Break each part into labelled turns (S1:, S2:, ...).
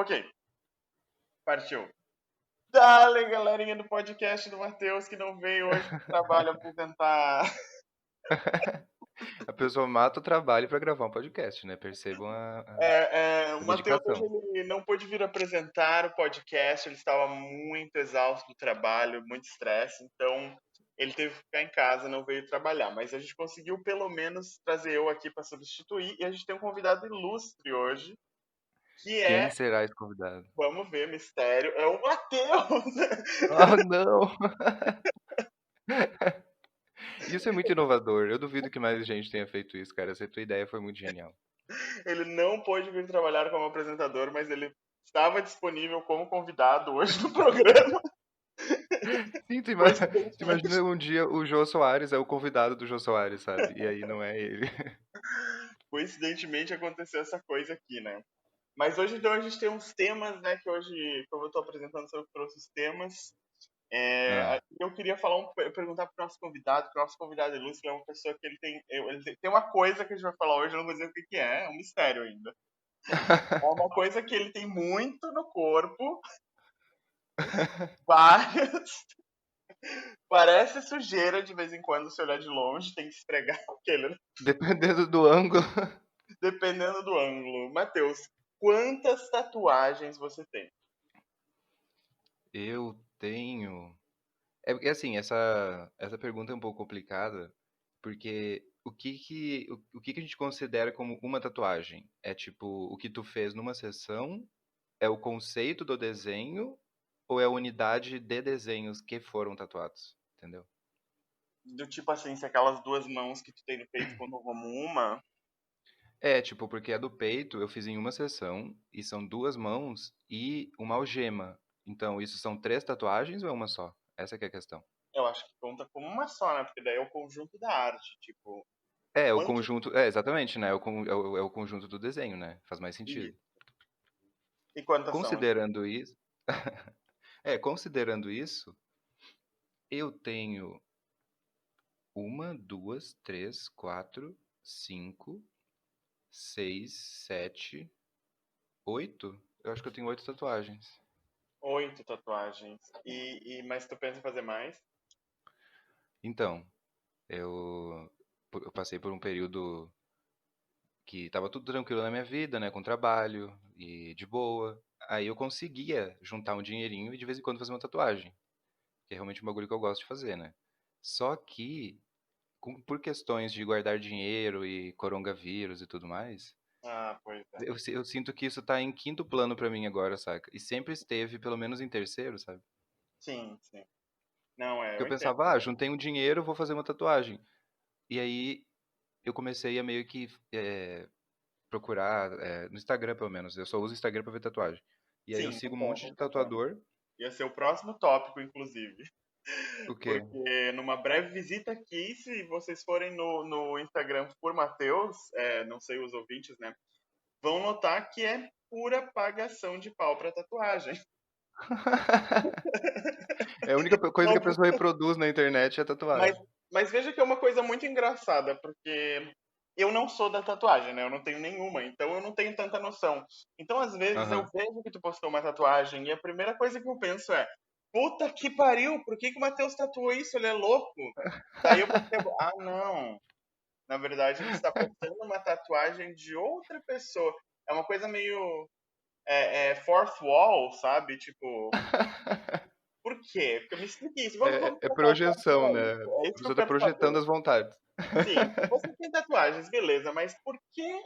S1: Ok, partiu. Dale, galerinha do podcast do Matheus, que não veio hoje pro trabalho apresentar.
S2: A pessoa mata o trabalho pra gravar um podcast, né? Percebam
S1: O
S2: a
S1: Matheus hoje
S2: dedicação.
S1: ele não pôde vir apresentar o podcast, ele estava muito exausto do trabalho, muito estresse, então ele teve que ficar em casa, não veio trabalhar. Mas a gente conseguiu pelo menos trazer eu aqui para substituir, e a gente tem um convidado ilustre hoje, que
S2: Quem
S1: é,
S2: será esse convidado?
S1: vamos ver, mistério, é o Matheus!
S2: Oh, não! Isso é muito inovador. Eu duvido que mais gente tenha feito isso, cara. Essa tua ideia foi muito genial.
S1: Ele não pôde vir trabalhar como apresentador, mas ele estava disponível como convidado hoje no programa.
S2: Sim, tu
S1: Coincidentemente,
S2: imagina um dia o Jô Soares é o convidado do Jô Soares, sabe? E aí não é ele.
S1: coincidentemente aconteceu essa coisa aqui, né? Mas hoje então a gente tem uns temas, né? Que hoje, como eu estou apresentando, eu trouxe os temas.
S2: Ah,
S1: Eu queria perguntar para o nosso convidado, que o nosso convidado ilustre é uma pessoa que ele tem uma coisa que a gente vai falar hoje, eu não vou dizer o que que é um mistério ainda. É uma coisa que ele tem muito no corpo, várias. Parece sujeira de vez em quando, se olhar de longe, tem que esfregar aquele,
S2: dependendo do ângulo.
S1: dependendo do ângulo. Matheus, quantas tatuagens você tem?
S2: Eu tenho. É porque assim, essa pergunta é um pouco complicada, porque o que que a gente considera como uma tatuagem? É tipo, o que tu fez numa sessão? É o conceito do desenho? Ou é a unidade de desenhos que foram tatuados? Entendeu?
S1: Do tipo assim, se aquelas duas mãos que tu tem no peito contam como uma?
S2: É, tipo, porque a do peito eu fiz em uma sessão, e são duas mãos e uma algema. Então, isso são três tatuagens ou é uma só? Essa que é a questão.
S1: Eu acho que conta como uma só, né? Porque daí é o conjunto da arte. Tipo,
S2: É, o
S1: quanto.
S2: conjunto. É, exatamente, né? É o conjunto do desenho, né? Faz mais
S1: E,
S2: sentido.
S1: e quantas são, então?
S2: Considerando isso. Considerando isso, eu tenho uma, duas, três, quatro, cinco, seis, sete, oito. Eu acho que eu tenho oito tatuagens.
S1: 8 tatuagens. Mas tu pensa em fazer mais?
S2: Então, eu passei por um período que tava tudo tranquilo na minha vida, né? Com trabalho e de boa. Aí eu conseguia juntar um dinheirinho e de vez em quando fazer uma tatuagem. Que é realmente um bagulho que eu gosto de fazer, né? Só que, por questões de guardar dinheiro e coronavírus e tudo mais,
S1: Ah, pois é.
S2: eu sinto que isso tá em quinto plano pra mim agora, saca? E sempre esteve, pelo menos em terceiro, sabe?
S1: Sim, sim. Não,
S2: Porque
S1: eu
S2: eu
S1: entendo.
S2: pensava, juntei um dinheiro, vou fazer uma tatuagem. E aí eu comecei a meio que procurar, no Instagram pelo menos, eu só uso Instagram pra ver tatuagem. E aí eu
S1: Sim,
S2: sigo um monte de
S1: concordo.
S2: tatuador.
S1: Ia ser o próximo tópico, inclusive.
S2: O quê?
S1: Porque numa breve visita aqui, se vocês forem no Instagram por Matheus, não sei os ouvintes, né? Vão notar que é pura pagação de pau pra tatuagem.
S2: É a única coisa que a
S1: Não,
S2: pessoa reproduz na internet é
S1: mas,
S2: tatuagem.
S1: mas veja que é uma coisa muito engraçada, porque eu não sou da tatuagem, né? Eu não tenho nenhuma, então eu não tenho tanta noção. Então, às vezes, eu
S2: Aham.
S1: vejo que tu postou uma tatuagem e a primeira coisa que eu penso é: puta que pariu, por que, que o Matheus tatuou isso? Ele é louco? Daí eu percebo: ah, não. Na verdade, ele está postando uma tatuagem de outra pessoa. É uma coisa meio fourth wall, sabe? Tipo, por quê? Porque me explique isso. Vamos
S2: É
S1: trocar o papo
S2: projeção,
S1: pra
S2: né?
S1: isso. É
S2: A
S1: isso que eu
S2: pessoa tá
S1: quero
S2: projetando
S1: saber.
S2: as vontades.
S1: Sim, você tem tatuagens, beleza, mas por que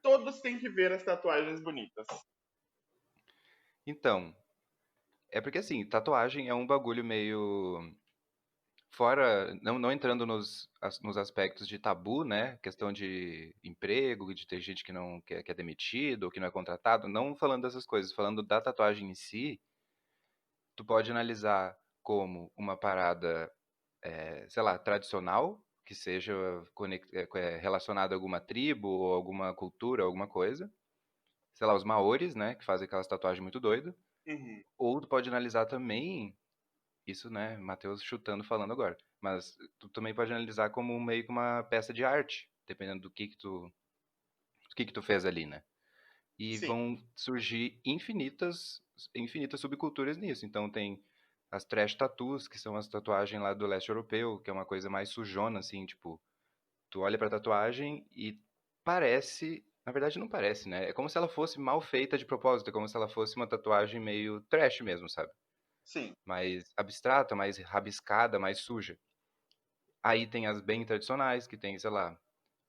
S1: todos têm que ver as tatuagens bonitas?
S2: Então, é porque assim, tatuagem é um bagulho meio. Fora, não entrando nos aspectos de tabu, né? Questão de emprego, de ter gente que não que é demitido ou que não é contratado, não falando dessas coisas, falando da tatuagem em si, tu pode analisar como uma parada, sei lá, tradicional, que seja relacionada a alguma tribo ou alguma cultura, alguma coisa. Sei lá, os maores, né, que fazem aquelas tatuagens muito doidas.
S1: Uhum.
S2: Ou tu pode analisar também, isso, né, Matheus chutando falando agora, mas tu também pode analisar como meio que uma peça de arte, dependendo do que tu fez ali, né? e
S1: Sim,
S2: vão surgir infinitas subculturas nisso. Então tem as trash tattoos, que são as tatuagens lá do leste europeu, que é uma coisa mais sujona, assim, tipo, tu olha pra tatuagem e parece, na verdade não parece, né? É como se ela fosse mal feita de propósito, é como se ela fosse uma tatuagem meio trash mesmo, sabe?
S1: sim,
S2: Mais abstrata, mais rabiscada, mais suja. Aí tem as bem tradicionais, que tem, sei lá,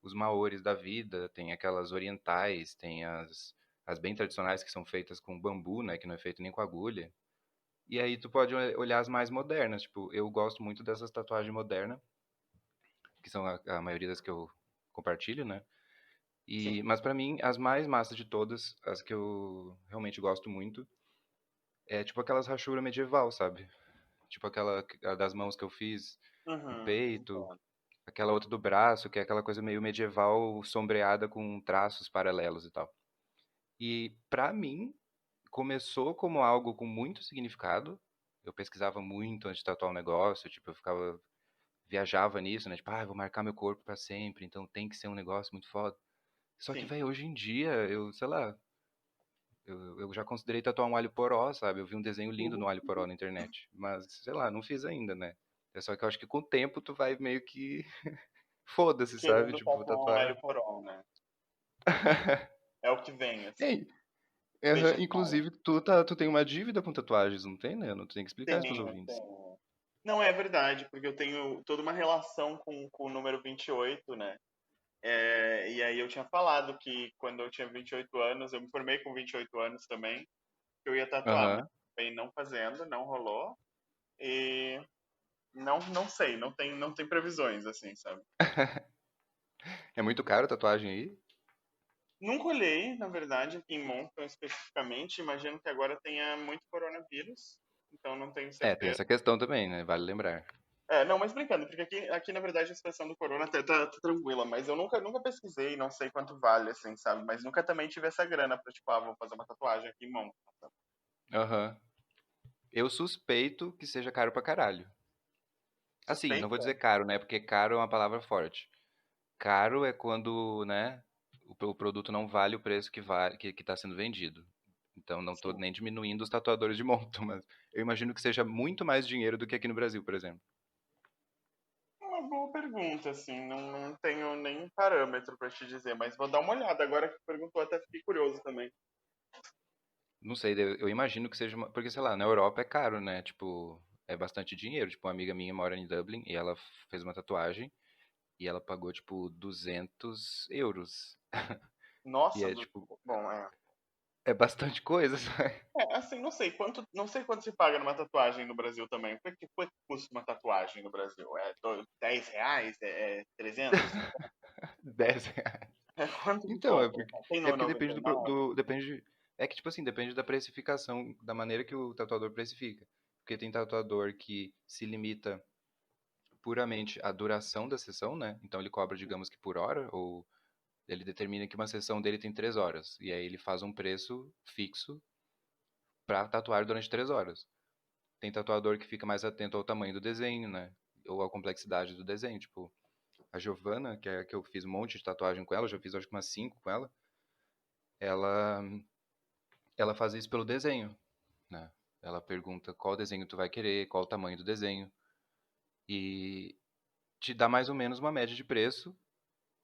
S2: os maores da vida, tem aquelas orientais, tem as bem tradicionais que são feitas com bambu, né, que não é feito nem com agulha. E aí tu pode olhar as mais modernas, tipo, eu gosto muito dessas tatuagens modernas, que são a maioria das que eu compartilho, né?
S1: sim.
S2: Mas pra mim, as mais massas de todas, as que eu realmente gosto muito, é tipo aquelas rachura medieval, sabe? Tipo aquela a das mãos que eu fiz no
S1: Uhum,
S2: peito,
S1: entendo.
S2: aquela outra do braço, que é aquela coisa meio medieval sombreada com traços paralelos e tal. E pra mim, começou como algo com muito significado. Eu pesquisava muito antes de tatuar um negócio, tipo, eu ficava viajava nisso, né? Tipo, ah, eu vou marcar meu corpo pra sempre, então tem que ser um negócio muito foda. Só que,
S1: Sim.
S2: velho, hoje em dia, eu, sei lá, eu já considerei tatuar um alho poró, sabe? Eu vi um desenho lindo no alho poró na internet, mas, sei lá, não fiz ainda, né? É só que eu acho que com o tempo tu vai meio que foda-se, sabe?
S1: Querendo
S2: Tipo, vou
S1: tatuar um
S2: tatuar.
S1: alho poró, né? É o que vem, assim.
S2: Ei, aham,
S1: Vegetal.
S2: inclusive, tu tem uma dívida com tatuagens, não tem, né? Não tem que explicar isso pros
S1: Tenho,
S2: ouvintes.
S1: tenho. Não, é verdade, porque eu tenho toda uma relação com o número 28, né? E aí eu tinha falado que quando eu tinha 28 anos, eu me formei com 28 anos também, que eu ia tatuar, mas
S2: Aham.
S1: acabei não fazendo, não rolou. E não sei, não tem previsões, assim, sabe?
S2: É muito caro a tatuagem aí?
S1: Nunca olhei, na verdade, aqui em Moncton especificamente. Imagino que agora tenha muito coronavírus, então não tenho
S2: É, tem
S1: certeza.
S2: essa questão também, né? Vale lembrar.
S1: Não, mas brincando, porque aqui na verdade a situação do corona até tá tranquila, mas eu nunca pesquisei, não sei quanto vale, assim, sabe? Mas nunca também tive essa grana pra, tipo, vou fazer uma tatuagem aqui em Moncton, sabe?
S2: Aham. Eu suspeito que seja caro pra caralho. Assim, não vou
S1: Suspeita?
S2: dizer caro, né? Porque caro é uma palavra forte. Caro é quando, né, o produto não vale o preço que tá sendo vendido. Então não tô
S1: Sim.
S2: nem diminuindo os tatuadores de monto, mas eu imagino que seja muito mais dinheiro do que aqui no Brasil, por exemplo.
S1: É uma boa pergunta, assim, não tenho nenhum parâmetro pra te dizer, mas vou dar uma olhada. Agora que perguntou, até fiquei curioso também.
S2: Não sei, eu imagino que seja porque sei lá, na Europa é caro, né? Tipo, é bastante dinheiro. Tipo, uma amiga minha mora em Dublin e ela fez uma tatuagem e ela pagou tipo 200 euros. E
S1: Nossa,
S2: é tipo,
S1: bom,
S2: é bastante coisa, sabe?
S1: assim, não sei quanto se paga numa tatuagem no Brasil também. Quanto custa uma tatuagem no Brasil? É R$ 10? É 300?
S2: 10 reais.
S1: Quanto que
S2: Então,
S1: cobra? Tem
S2: é
S1: no
S2: porque depende
S1: 99?
S2: depende, é que tipo assim, depende da precificação, da maneira que o tatuador precifica. Porque tem tatuador que se limita puramente à duração da sessão, né? Então ele cobra, digamos que por hora, ou ele determina que uma sessão dele tem 3 horas. E aí ele faz um preço fixo para tatuar durante 3 horas. Tem tatuador que fica mais atento ao tamanho do desenho, né? Ou à complexidade do desenho. Tipo, a Giovana, que é a que eu fiz um monte de tatuagem com ela, já fiz acho que umas 5 com ela, ela, ela faz isso pelo desenho, né? Ela pergunta qual desenho tu vai querer, qual o tamanho do desenho. E te dá mais ou menos uma média de preço.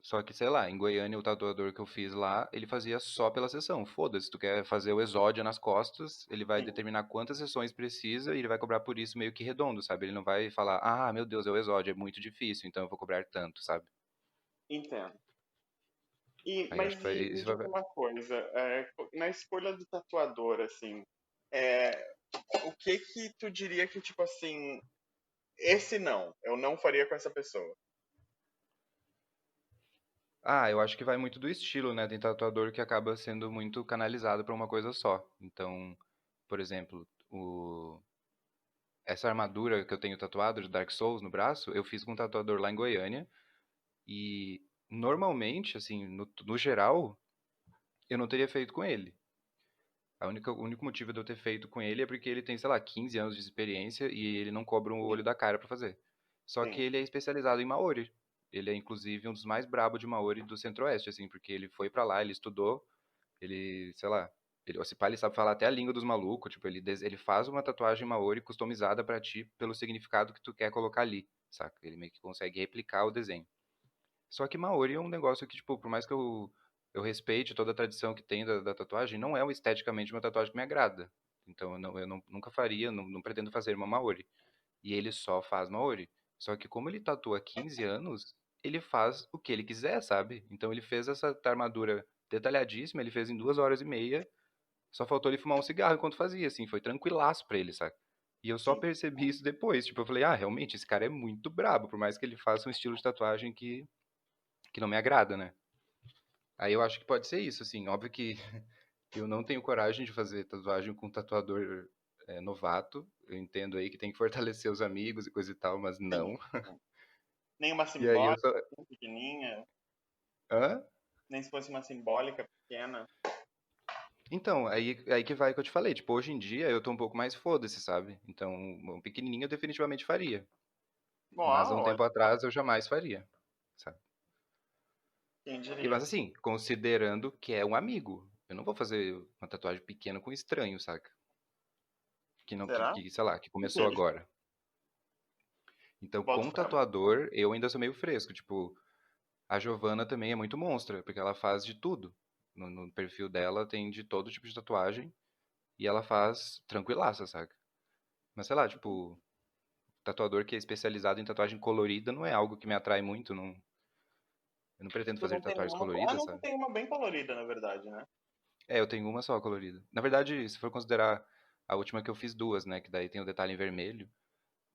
S2: Só que, sei lá, em Goiânia, o tatuador que eu fiz lá, ele fazia só pela sessão. Foda-se, tu quer fazer o exódio nas costas, ele vai
S1: Sim,
S2: determinar quantas sessões precisa e ele vai cobrar por isso meio que redondo, sabe? Ele não vai falar, ah, meu Deus, é o exódio, é muito difícil, então eu vou cobrar tanto, sabe?
S1: entendo.
S2: Aí eu
S1: Mas
S2: acho que
S1: me
S2: isso
S1: diz
S2: vai.
S1: uma coisa, na escolha do tatuador, assim, é, o que que tu diria que, tipo assim, esse não, eu não faria com essa pessoa?
S2: Ah, eu acho que vai muito do estilo, né? Tem tatuador que acaba sendo muito canalizado pra uma coisa só. Então, por exemplo, essa armadura que eu tenho tatuado de Dark Souls no braço, eu fiz com um tatuador lá em Goiânia. E normalmente, assim, no geral, eu não teria feito com ele. O único motivo de eu ter feito com ele é porque ele tem, sei lá, 15 anos de experiência e ele não cobra um olho
S1: Sim,
S2: da cara pra fazer. Só que
S1: sim,
S2: ele é especializado em Maori. Ele é inclusive um dos mais brabos de Maori do Centro-Oeste, assim, porque ele foi pra lá, ele estudou, Ele, sei lá, se pá, ele sabe falar até a língua dos malucos, tipo, ele faz uma tatuagem maori customizada pra ti pelo significado que tu quer colocar ali, saca? Ele meio que consegue replicar o desenho. Só que maori é um negócio que, tipo, por mais que eu respeite toda a tradição que tem da tatuagem, não é esteticamente uma tatuagem que me agrada. Então nunca faria, não pretendo fazer uma maori. E ele só faz maori. Só que como ele tatua há 15 anos, ele faz o que ele quiser, sabe? Então ele fez essa armadura detalhadíssima, ele fez em 2 horas e meia, só faltou ele fumar um cigarro enquanto fazia, assim, foi tranquilaço pra ele, sabe? E eu só
S1: Sim.
S2: percebi isso depois, tipo, eu falei, ah, realmente, esse cara é muito brabo, por mais que ele faça um estilo de tatuagem que não me agrada, né? Aí eu acho que pode ser isso, assim, óbvio que eu não tenho coragem de fazer tatuagem com um tatuador novato, eu entendo aí que tem que fortalecer os amigos e coisa e tal, mas
S1: Sim.
S2: não.
S1: Sim. Nenhuma
S2: E aí eu
S1: simbólica,
S2: só...
S1: assim, pequenininha.
S2: Hã?
S1: Nem se fosse uma simbólica pequena.
S2: Então, aí que vai que eu te falei, tipo, hoje em dia eu tô um pouco mais foda-se, sabe? Então, um pequenininho eu definitivamente faria. Mas há um
S1: Uau,
S2: tempo atrás eu jamais faria, sabe?
S1: quem
S2: Mas
S1: diria?
S2: assim, considerando que é um amigo. Eu não vou fazer uma tatuagem pequena com estranho, saca? Que não,
S1: Será?
S2: sei lá, que
S1: E
S2: começou
S1: ele?
S2: agora. Então,
S1: Boto
S2: com
S1: fé.
S2: tatuador, eu ainda sou meio fresco. Tipo, a Giovana também é muito monstra, porque ela faz de tudo. No perfil dela tem de todo tipo de tatuagem e ela faz tranquilaça, saca? Mas sei lá, tipo, tatuador que é especializado em tatuagem colorida não é algo que me atrai muito, não, eu não pretendo
S1: Tu
S2: fazer
S1: não tem
S2: tatuagens
S1: nenhuma. Ah,
S2: coloridas,
S1: não, tu
S2: sabe?
S1: tem uma bem colorida, na verdade, né?
S2: É, eu tenho uma só colorida. Na verdade, se for considerar a última que eu fiz duas, né, que daí tem o detalhe em vermelho,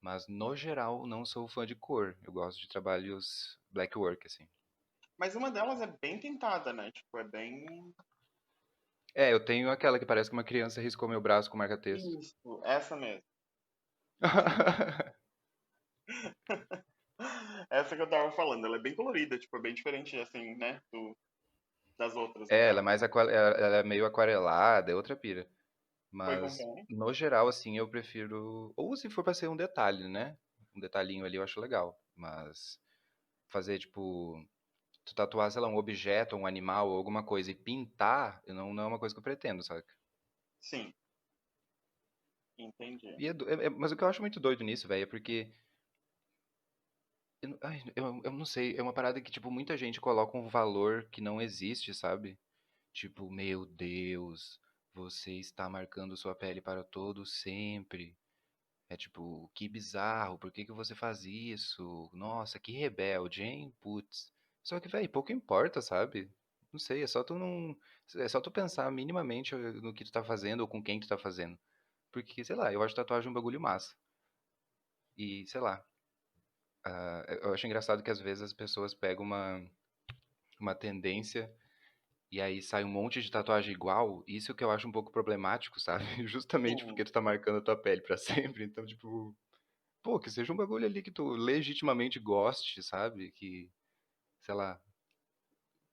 S2: mas no geral não sou fã de cor. Eu gosto de trabalhos black work, assim.
S1: Mas uma delas é bem pintada, né? Tipo, é bem.
S2: É, eu tenho aquela que parece que uma criança riscou meu braço com marca-texto.
S1: Isso, essa mesmo. Essa que eu tava falando, ela é bem colorida, tipo, é bem diferente, assim, né? Das outras, no
S2: É, ela é
S1: caso.
S2: mais ela é meio aquarelada, é outra pira.
S1: Foi com
S2: Mas
S1: quem?
S2: no geral, assim, eu prefiro. Ou se for pra ser um detalhe, né? Um detalhinho ali eu acho legal. Mas fazer, tipo, tu tatuar, sei lá, um objeto, um animal ou alguma coisa e pintar, não é uma coisa que eu pretendo, sabe?
S1: Sim, entendi.
S2: Mas o que eu acho muito doido nisso, velho, é porque. Eu não sei, é uma parada que, tipo, muita gente coloca um valor que não existe, sabe? Tipo, meu Deus, você está marcando sua pele para todo sempre. É tipo, que bizarro, por que que você faz isso? Nossa, que rebelde, hein? Putz. Só que, velho, pouco importa, sabe? Não sei, é só tu não. É só tu pensar minimamente no que tu tá fazendo ou com quem tu tá fazendo. Porque, sei lá, eu acho tatuagem um bagulho massa. E, sei lá, eu acho engraçado que às vezes as pessoas pegam uma tendência e aí sai um monte de tatuagem igual. Isso que eu acho um pouco problemático, sabe? Justamente
S1: Sim.
S2: porque tu tá marcando a tua pele pra sempre. Então, tipo, pô, que seja um bagulho ali que tu legitimamente goste, sabe? Que, sei lá,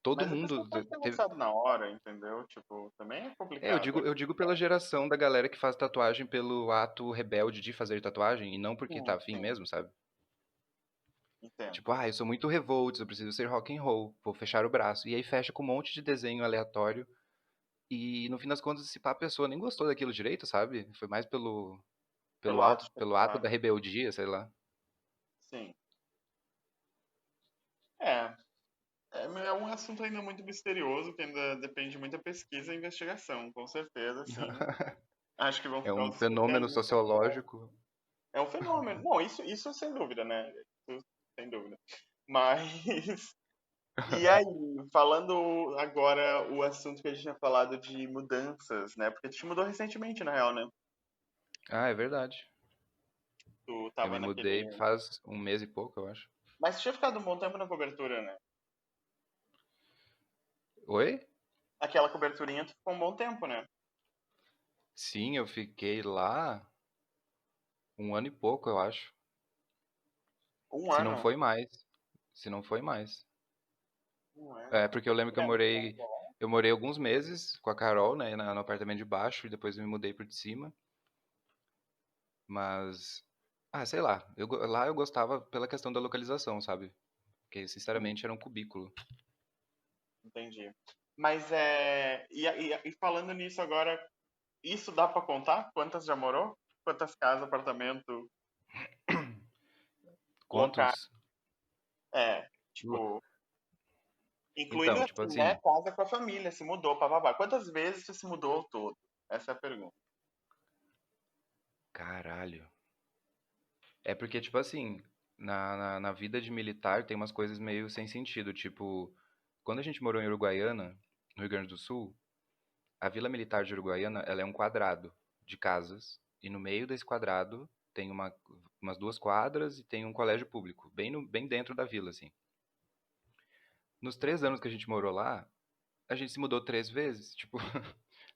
S2: todo
S1: Mas a pessoa
S2: mundo
S1: pode ter
S2: teve.
S1: gostado na hora, entendeu? Tipo, também é
S2: É, eu
S1: complicado.
S2: digo, eu digo pela geração da galera que faz tatuagem pelo ato rebelde de fazer tatuagem e não porque tá afim
S1: Sim,
S2: mesmo, sabe?
S1: entendo.
S2: Tipo, eu sou muito revolts, eu preciso ser rock and roll, vou fechar o braço. E aí fecha com um monte de desenho aleatório. E no fim das contas, se pá, a pessoa nem gostou daquilo direito, sabe? Foi mais
S1: Pelo ato de
S2: pelo ato
S1: pensar.
S2: da rebeldia, sei lá.
S1: Sim. É. É um assunto ainda muito misterioso, que ainda depende de muita pesquisa e investigação, com certeza, sim. Acho que vão
S2: É
S1: ficar
S2: um
S1: os
S2: fenômeno
S1: especialistas.
S2: sociológico.
S1: É um fenômeno. Não, isso sem dúvida, né? Isso sem dúvida. Mas. E aí, falando agora o assunto que a gente tinha falado de mudanças, né? Porque tu te mudou recentemente, na real, né?
S2: Ah, é verdade.
S1: Tu
S2: Eu
S1: tava
S2: me mudei
S1: naquele.
S2: faz um mês e pouco, eu acho.
S1: Mas tu tinha ficado um bom tempo na cobertura, né?
S2: Oi?
S1: Aquela coberturinha tu ficou um bom tempo, né?
S2: Sim, eu fiquei lá um ano e pouco, eu acho.
S1: Um
S2: Se não
S1: ano.
S2: foi mais. Se não foi mais.
S1: Um ano.
S2: É, porque eu lembro que
S1: É muito tempo.
S2: eu morei alguns meses com a Carol, né, no apartamento de baixo, e depois eu me mudei pro de cima. Mas, sei lá, lá eu gostava pela questão da localização, sabe? Porque,
S1: Sim,
S2: sinceramente, era um cubículo.
S1: entendi. Mas é. E falando nisso agora, isso dá pra contar? Quantas já morou? Quantas casas, apartamento, locais?
S2: Quantos?
S1: É, tipo, incluindo
S2: Então, tipo
S1: assim, né?
S2: assim,
S1: Casa com a família, se mudou, papapá. Quantas vezes você se mudou ao todo? Essa é a pergunta.
S2: caralho. É porque, tipo assim, na vida de militar tem umas coisas meio sem sentido. Tipo, quando a gente morou em Uruguaiana, no Rio Grande do Sul, a Vila Militar de Uruguaiana, ela é um quadrado de casas. E no meio desse quadrado tem umas 2 quadras e tem um colégio público, bem, bem dentro da vila, assim. Nos 3 anos que a gente morou lá, a gente se mudou 3 vezes. Tipo,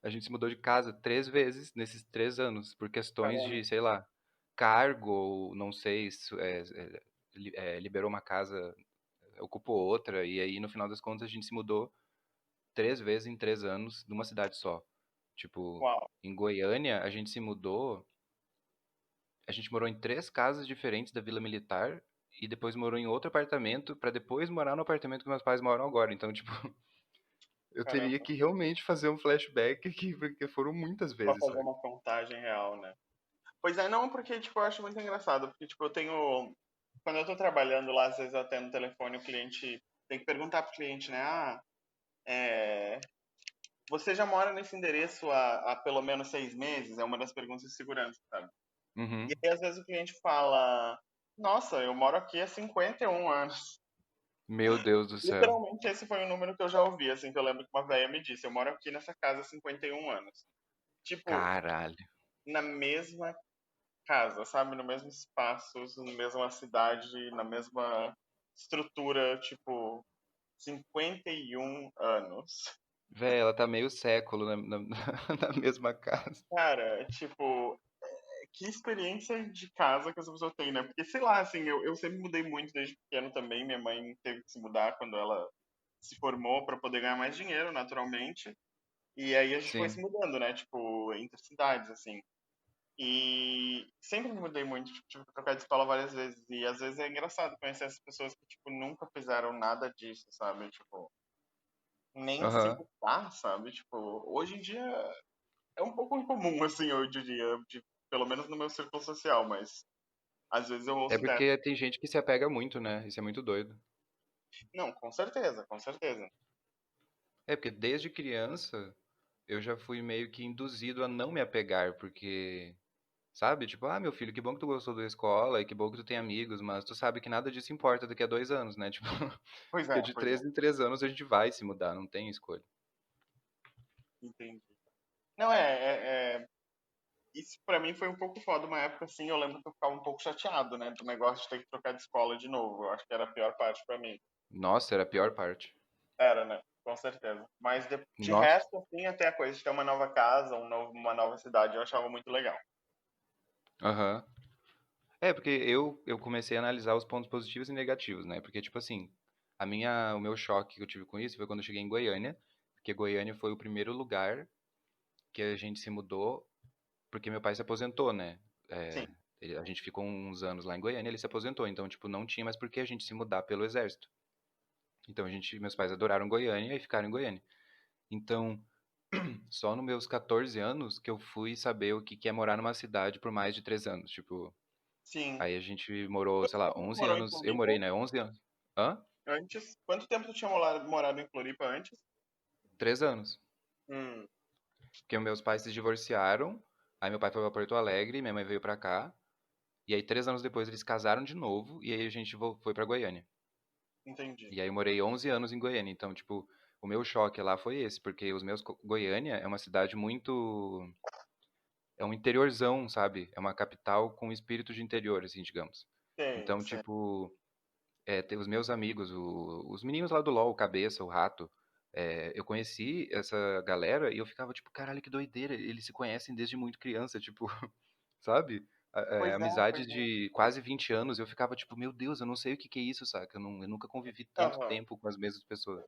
S2: a gente se mudou de casa 3 vezes nesses 3 anos, por questões
S1: Caramba,
S2: de, sei lá, cargo, ou não sei, liberou uma casa, ocupou outra, e aí no final das contas a gente se mudou 3 vezes em 3 anos numa cidade só. Tipo,
S1: uau.
S2: em Goiânia a gente morou em 3 casas diferentes da Vila Militar e depois morou em outro apartamento pra depois morar no apartamento que meus pais moram agora. Então, tipo, eu teria
S1: Caramba,
S2: que realmente fazer um flashback aqui, porque foram muitas
S1: pra
S2: vezes,
S1: fazer
S2: sabe?
S1: uma contagem real, né? Pois é, não, porque, tipo, eu acho muito engraçado, porque, tipo, eu tenho. Quando eu tô trabalhando lá, às vezes eu atendo o telefone, o cliente tem que perguntar pro cliente, né? É, você já mora nesse endereço há pelo menos 6 meses? É uma das perguntas de segurança, sabe? E
S2: Uhum.
S1: aí, às vezes, o cliente fala: Nossa, eu moro aqui há 51 anos.
S2: Meu Deus do céu.
S1: Literalmente, esse foi um número que eu já ouvi, assim, que eu lembro que uma velha me disse: Eu moro aqui nessa casa há 51 anos. Tipo,
S2: Caralho.
S1: na mesma casa, sabe? No mesmo espaço, na mesma cidade, na mesma estrutura, tipo, 51 anos.
S2: Véi, ela tá meio século na mesma casa.
S1: Cara, tipo, que experiência de casa que essa pessoa tem, né? Porque, sei lá, assim, eu sempre mudei muito desde pequeno também. Minha mãe teve que se mudar quando ela se formou para poder ganhar mais dinheiro, naturalmente. E aí a gente foi se
S2: Sim.
S1: mudando, né? Tipo, entre cidades, assim. E sempre me mudei muito, tipo, tive que trocar de escola várias vezes. E às vezes é engraçado conhecer essas pessoas que, tipo, nunca fizeram nada disso, sabe? Tipo, nem se
S2: Aham.
S1: mudar, sabe? Tipo, hoje em dia é um pouco incomum, assim, eu diria, pelo menos no meu círculo social, mas às vezes eu
S2: É
S1: ouço dessa.
S2: porque tem gente que se apega muito, né? Isso é muito doido.
S1: Não, com certeza, com certeza.
S2: É porque desde criança eu já fui meio que induzido a não me apegar, porque, sabe? Tipo, ah, meu filho, que bom que tu gostou da escola e que bom que tu tem amigos, mas tu sabe que nada disso importa daqui a 2 anos, né? Tipo,
S1: Pois é,
S2: porque de
S1: pois é,
S2: 3 em 3 anos a gente vai se mudar, não tem escolha.
S1: entendi. Não, isso pra mim foi um pouco foda uma época, assim, eu lembro que eu ficava um pouco chateado, né, do negócio de ter que trocar de escola de novo. Eu acho que era a pior parte pra mim.
S2: Nossa, era a pior parte.
S1: Era, né? Com certeza. Mas de
S2: Nossa.
S1: resto, assim, até a coisa de ter uma nova casa, uma nova cidade, eu achava muito legal.
S2: Aham. É, porque eu comecei a analisar os pontos positivos e negativos, né? Porque, tipo assim, o meu choque que eu tive com isso foi quando eu cheguei em Goiânia, porque Goiânia foi o primeiro lugar que a gente se mudou, porque meu pai se aposentou, né?
S1: Sim,
S2: A gente ficou uns anos lá em Goiânia, ele se aposentou, então, tipo, não tinha mais por que a gente se mudar pelo exército. Então, meus pais adoraram Goiânia e ficaram em Goiânia. Então, só nos meus 14 anos que eu fui saber o que que é morar numa cidade por mais de 3 anos, tipo.
S1: sim.
S2: Aí a gente morou, sei
S1: Quanto
S2: lá,
S1: tempo tu
S2: 11
S1: morou em
S2: anos. Eu morei,
S1: Floripa
S2: né? 11 anos. Hã?
S1: antes? Quanto tempo tu tinha morado em Floripa antes?
S2: 3 anos.
S1: Hum,
S2: Porque meus pais se divorciaram. Aí meu pai foi pra Porto Alegre, minha mãe veio pra cá. E aí 3 anos depois eles casaram de novo. E aí a gente foi pra Goiânia.
S1: entendi.
S2: E aí eu morei 11 anos em Goiânia. Então, tipo, o meu choque lá foi esse. Porque Goiânia é uma cidade muito. É um interiorzão, sabe? É uma capital com espírito de interior, assim, digamos.
S1: Sei,
S2: Então,
S1: sei.
S2: tipo, tem os meus amigos, os meninos lá do LoL, o Cabeça, o Rato. Eu conheci essa galera e eu ficava tipo, caralho, que doideira. Eles se conhecem desde muito criança, tipo, sabe?
S1: Pois é,
S2: Amizade
S1: pois é.
S2: de quase 20 anos. Eu ficava tipo, meu Deus, eu não sei o que que é isso, saca? Eu nunca convivi tanto
S1: Aham.
S2: tempo com as mesmas pessoas.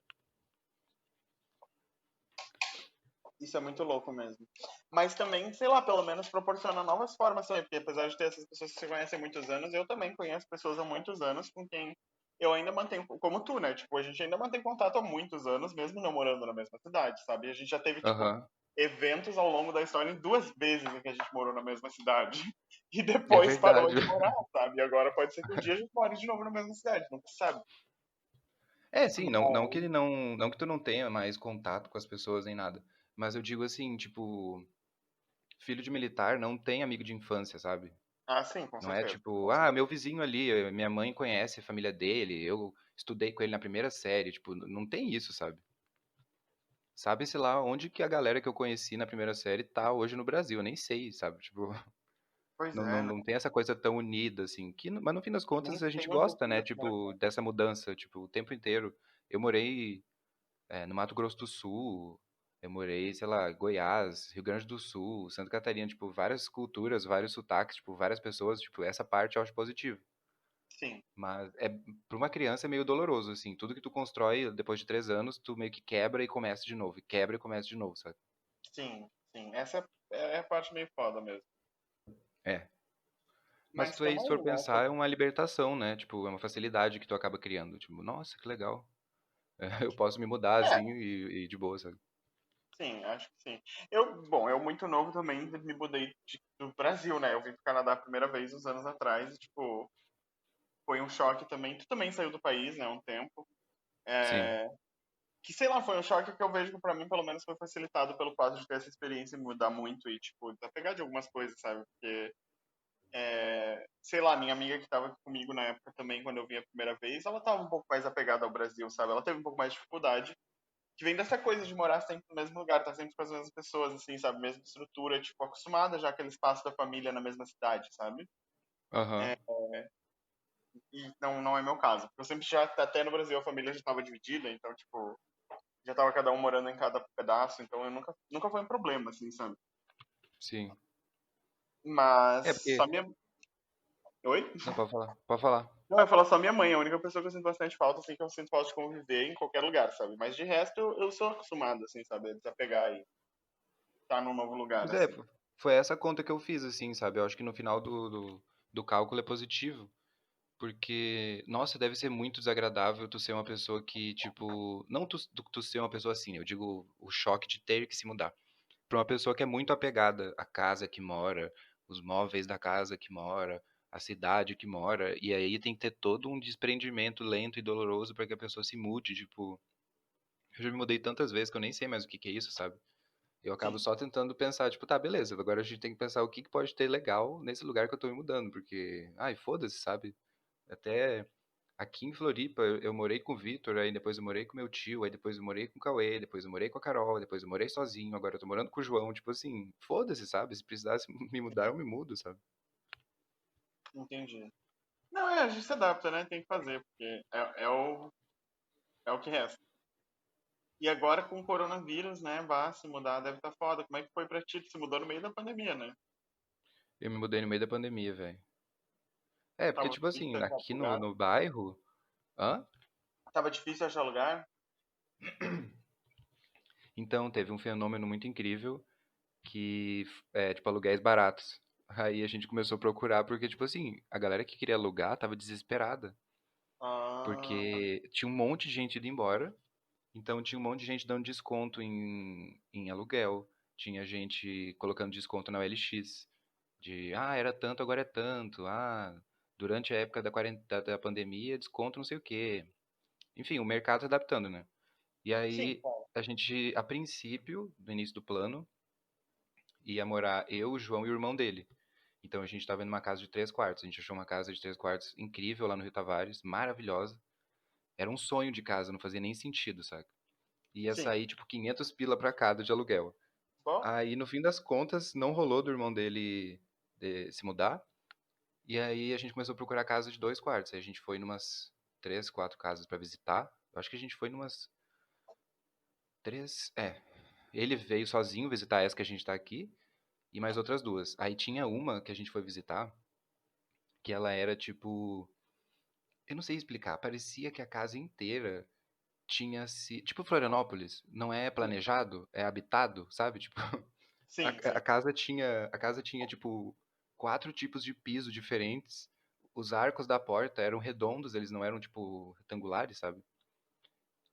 S1: Isso é muito louco mesmo. Mas também, sei lá, pelo menos proporciona novas formas também, porque apesar de ter essas pessoas que se conhecem há muitos anos, eu também conheço pessoas há muitos anos com quem eu ainda mantenho, como tu, né? Tipo, a gente ainda mantém contato há muitos anos, mesmo não morando na mesma cidade, sabe? E a gente já teve, tipo,
S2: Aham.
S1: eventos ao longo da história em duas vezes em que a gente morou na mesma cidade. E
S2: É
S1: depois parou
S2: verdade.
S1: de morar, sabe? E agora pode ser que um dia a gente more de novo na mesma cidade, nunca se sabe.
S2: É, sim, não que tu não tenha mais contato com as pessoas nem nada, mas eu digo assim, tipo, filho de militar não tem amigo de infância, sabe?
S1: Ah, sim, com
S2: Não é
S1: certeza.
S2: tipo,
S1: Com
S2: ah,
S1: certeza.
S2: meu vizinho ali, minha mãe conhece a família dele, eu estudei com ele na primeira série, tipo, não tem isso, sabe? Sabe-se lá onde que a galera que eu conheci na primeira série tá hoje no Brasil, eu nem sei, sabe? Tipo,
S1: Pois
S2: não,
S1: é,
S2: não,
S1: né?
S2: não tem essa coisa tão unida, assim. Mas no fim das
S1: Nem
S2: contas a gente
S1: tem a
S2: gosta, né?
S1: cultura que era.
S2: Tipo, dessa mudança, tipo, o tempo inteiro. Eu morei, no Mato Grosso do Sul, eu morei, sei lá, Goiás, Rio Grande do Sul, Santa Catarina, tipo, várias culturas, vários sotaques, tipo, várias pessoas, tipo, essa parte eu acho positivo.
S1: Sim,
S2: Mas para uma criança é meio doloroso, assim. Tudo que tu constrói depois de 3 anos, tu meio que quebra e começa de novo, e quebra e começa de novo, sabe?
S1: sim, sim. Essa é a parte meio foda mesmo.
S2: É. Mas
S1: Mas
S2: tu aí,
S1: tamo
S2: se
S1: aí,
S2: for
S1: né?
S2: pensar, é uma libertação, né? Tipo, é uma facilidade que tu acaba criando. Tipo, nossa, que legal. Eu posso me mudar
S1: É,
S2: assim e de boa, sabe?
S1: sim, acho que sim. Eu muito novo também me mudei do Brasil, né? Eu vim pro Canadá a primeira vez uns anos atrás e, tipo, foi um choque também. Tu também saiu do país, né, há um tempo.
S2: Sim.
S1: É, que, sei lá, foi um choque que eu vejo que pra mim, pelo menos, foi facilitado pelo fato de ter essa experiência e mudar muito e, tipo, desapegar de algumas coisas, sabe? Porque, sei lá, minha amiga que tava comigo na época também, quando eu vim a primeira vez, ela tava um pouco mais apegada ao Brasil, sabe? Ela teve um pouco mais de dificuldade que vem dessa coisa de morar sempre no mesmo lugar, tá sempre com as mesmas pessoas, assim, sabe? Mesma estrutura, tipo, acostumada já aquele espaço da família na mesma cidade, sabe?
S2: Aham.
S1: E não é meu caso. Eu sempre já, até no Brasil, a família já estava dividida, então, tipo, já tava cada um morando em cada pedaço, então eu nunca foi um problema, assim, sabe?
S2: Sim.
S1: Mas
S2: É porque.
S1: só minha. Oi?
S2: Não, pode falar. Pode falar.
S1: Não, eu ia falar só minha mãe, a única pessoa que eu sinto bastante falta, assim, que eu sinto falta de conviver em qualquer lugar, sabe? Mas de resto, eu sou acostumado, assim, sabe? A desapegar e estar num novo lugar,
S2: Mas é,
S1: assim.
S2: foi essa conta que eu fiz, assim, sabe? Eu acho que no final do cálculo é positivo. Porque, nossa, deve ser muito desagradável tu ser uma pessoa que, tipo, não tu ser uma pessoa assim, eu digo o choque de ter que se mudar. Pra uma pessoa que é muito apegada à casa que mora, os móveis da casa que mora, a cidade que mora, e aí tem que ter todo um desprendimento lento e doloroso para que a pessoa se mude, tipo, eu já me mudei tantas vezes que eu nem sei mais o que que é isso, sabe? Eu acabo
S1: Sim,
S2: só tentando pensar, tipo, tá, beleza, agora a gente tem que pensar o que que pode ter legal nesse lugar que eu tô me mudando, porque, ai, foda-se, sabe? Até aqui em Floripa, eu morei com o Vitor, aí depois eu morei com meu tio, aí depois eu morei com o Cauê, depois eu morei com a Carol, depois eu morei sozinho, agora eu tô morando com o João, tipo assim, foda-se, sabe? Se precisasse me mudar, eu me mudo, sabe?
S1: entendi. Não, a gente se adapta, né? Tem que fazer, porque é o que resta. E agora com o coronavírus, né? Vá se mudar, deve estar foda. Como é que foi pra ti? Tu se mudou no meio da pandemia, né?
S2: Eu me mudei no meio da pandemia, velho. É, porque,
S1: Tava
S2: tipo
S1: difícil
S2: assim,
S1: achar
S2: aqui no,
S1: lugar.
S2: no bairro. Hã?
S1: Tava difícil achar lugar.
S2: Então, teve um fenômeno muito incrível que é, tipo, aluguéis baratos. Aí a gente começou a procurar porque, tipo assim, a galera que queria alugar tava desesperada.
S1: Ah,
S2: Porque tinha um monte de gente indo embora. Então tinha um monte de gente dando desconto em aluguel. Tinha gente colocando desconto na OLX. De, era tanto, agora é tanto. Ah, durante a época da pandemia, desconto não sei o quê. Enfim, o mercado se adaptando, né? E
S1: sim,
S2: aí,
S1: cara.
S2: a gente, a princípio, no início do plano, ia morar eu, o João e o irmão dele. Então a gente estava em uma casa de 3 quartos. A gente achou uma casa de 3 quartos incrível lá no Rio Tavares, maravilhosa. Era um sonho de casa, não fazia nem sentido, sabe? Ia
S1: Sim.
S2: sair tipo 500 pila pra cada de aluguel.
S1: Bom,
S2: Aí no fim das contas não rolou do irmão dele se mudar. E aí a gente começou a procurar casa de 2 quartos. Aí a gente foi numas 3, 4 casas pra visitar. Eu acho que a gente foi numas três. É. Ele veio sozinho visitar essa que a gente tá aqui e mais outras duas. Aí tinha uma que a gente foi visitar que ela era tipo. Eu não sei explicar. Parecia que a casa inteira tinha se. Tipo Florianópolis. Não é
S1: sim,
S2: planejado, é habitado, sabe? Tipo. A,
S1: sim,
S2: a
S1: sim.
S2: casa tinha, tipo, 4 tipos de piso diferentes. os arcos da porta eram redondos, eles não eram, tipo, retangulares, sabe?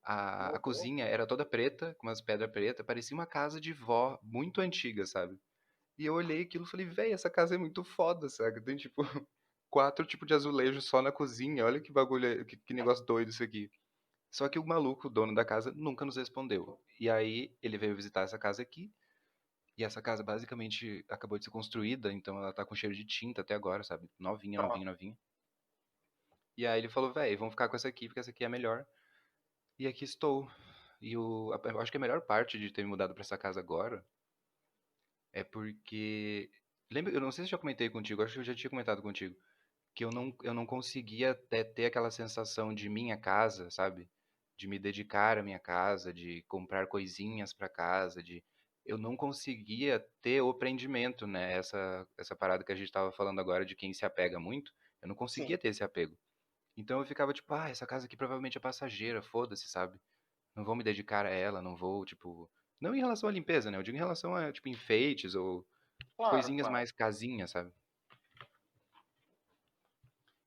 S2: A
S1: Uhum.
S2: cozinha era toda preta, com umas pedras pretas, parecia uma casa de vó muito antiga, sabe? E eu olhei aquilo e falei, véi, essa casa é muito foda, sabe? Tem, tipo, 4 tipos de azulejo só na cozinha, olha que bagulho, que negócio doido isso aqui. Só que o maluco, o dono da casa, nunca nos respondeu. E aí ele veio visitar essa casa aqui, e essa casa basicamente acabou de ser construída, então ela tá com cheiro de tinta até agora, sabe? Novinha,
S1: Tá.
S2: novinha, novinha. E aí ele falou, véi, vamos ficar com essa aqui, porque essa aqui é a melhor. E aqui estou. Eu acho que a melhor parte de ter me mudado pra essa casa agora é porque. Lembra, eu não sei se eu já comentei contigo, acho que eu já tinha comentado contigo, que eu não conseguia ter aquela sensação de minha casa, sabe? De me dedicar à minha casa, de comprar coisinhas pra casa, de. Eu não conseguia ter o prendimento, né? Essa parada que a gente tava falando agora de quem se apega muito, eu não
S1: Sim.
S2: conseguia ter esse apego. Então eu ficava tipo, ah, essa casa aqui provavelmente é passageira, foda-se, sabe? Não vou me dedicar a ela, não vou, tipo. Não em relação à limpeza, né? Eu digo em relação a, tipo, enfeites ou
S1: Claro,
S2: coisinhas
S1: claro.
S2: mais casinhas, sabe?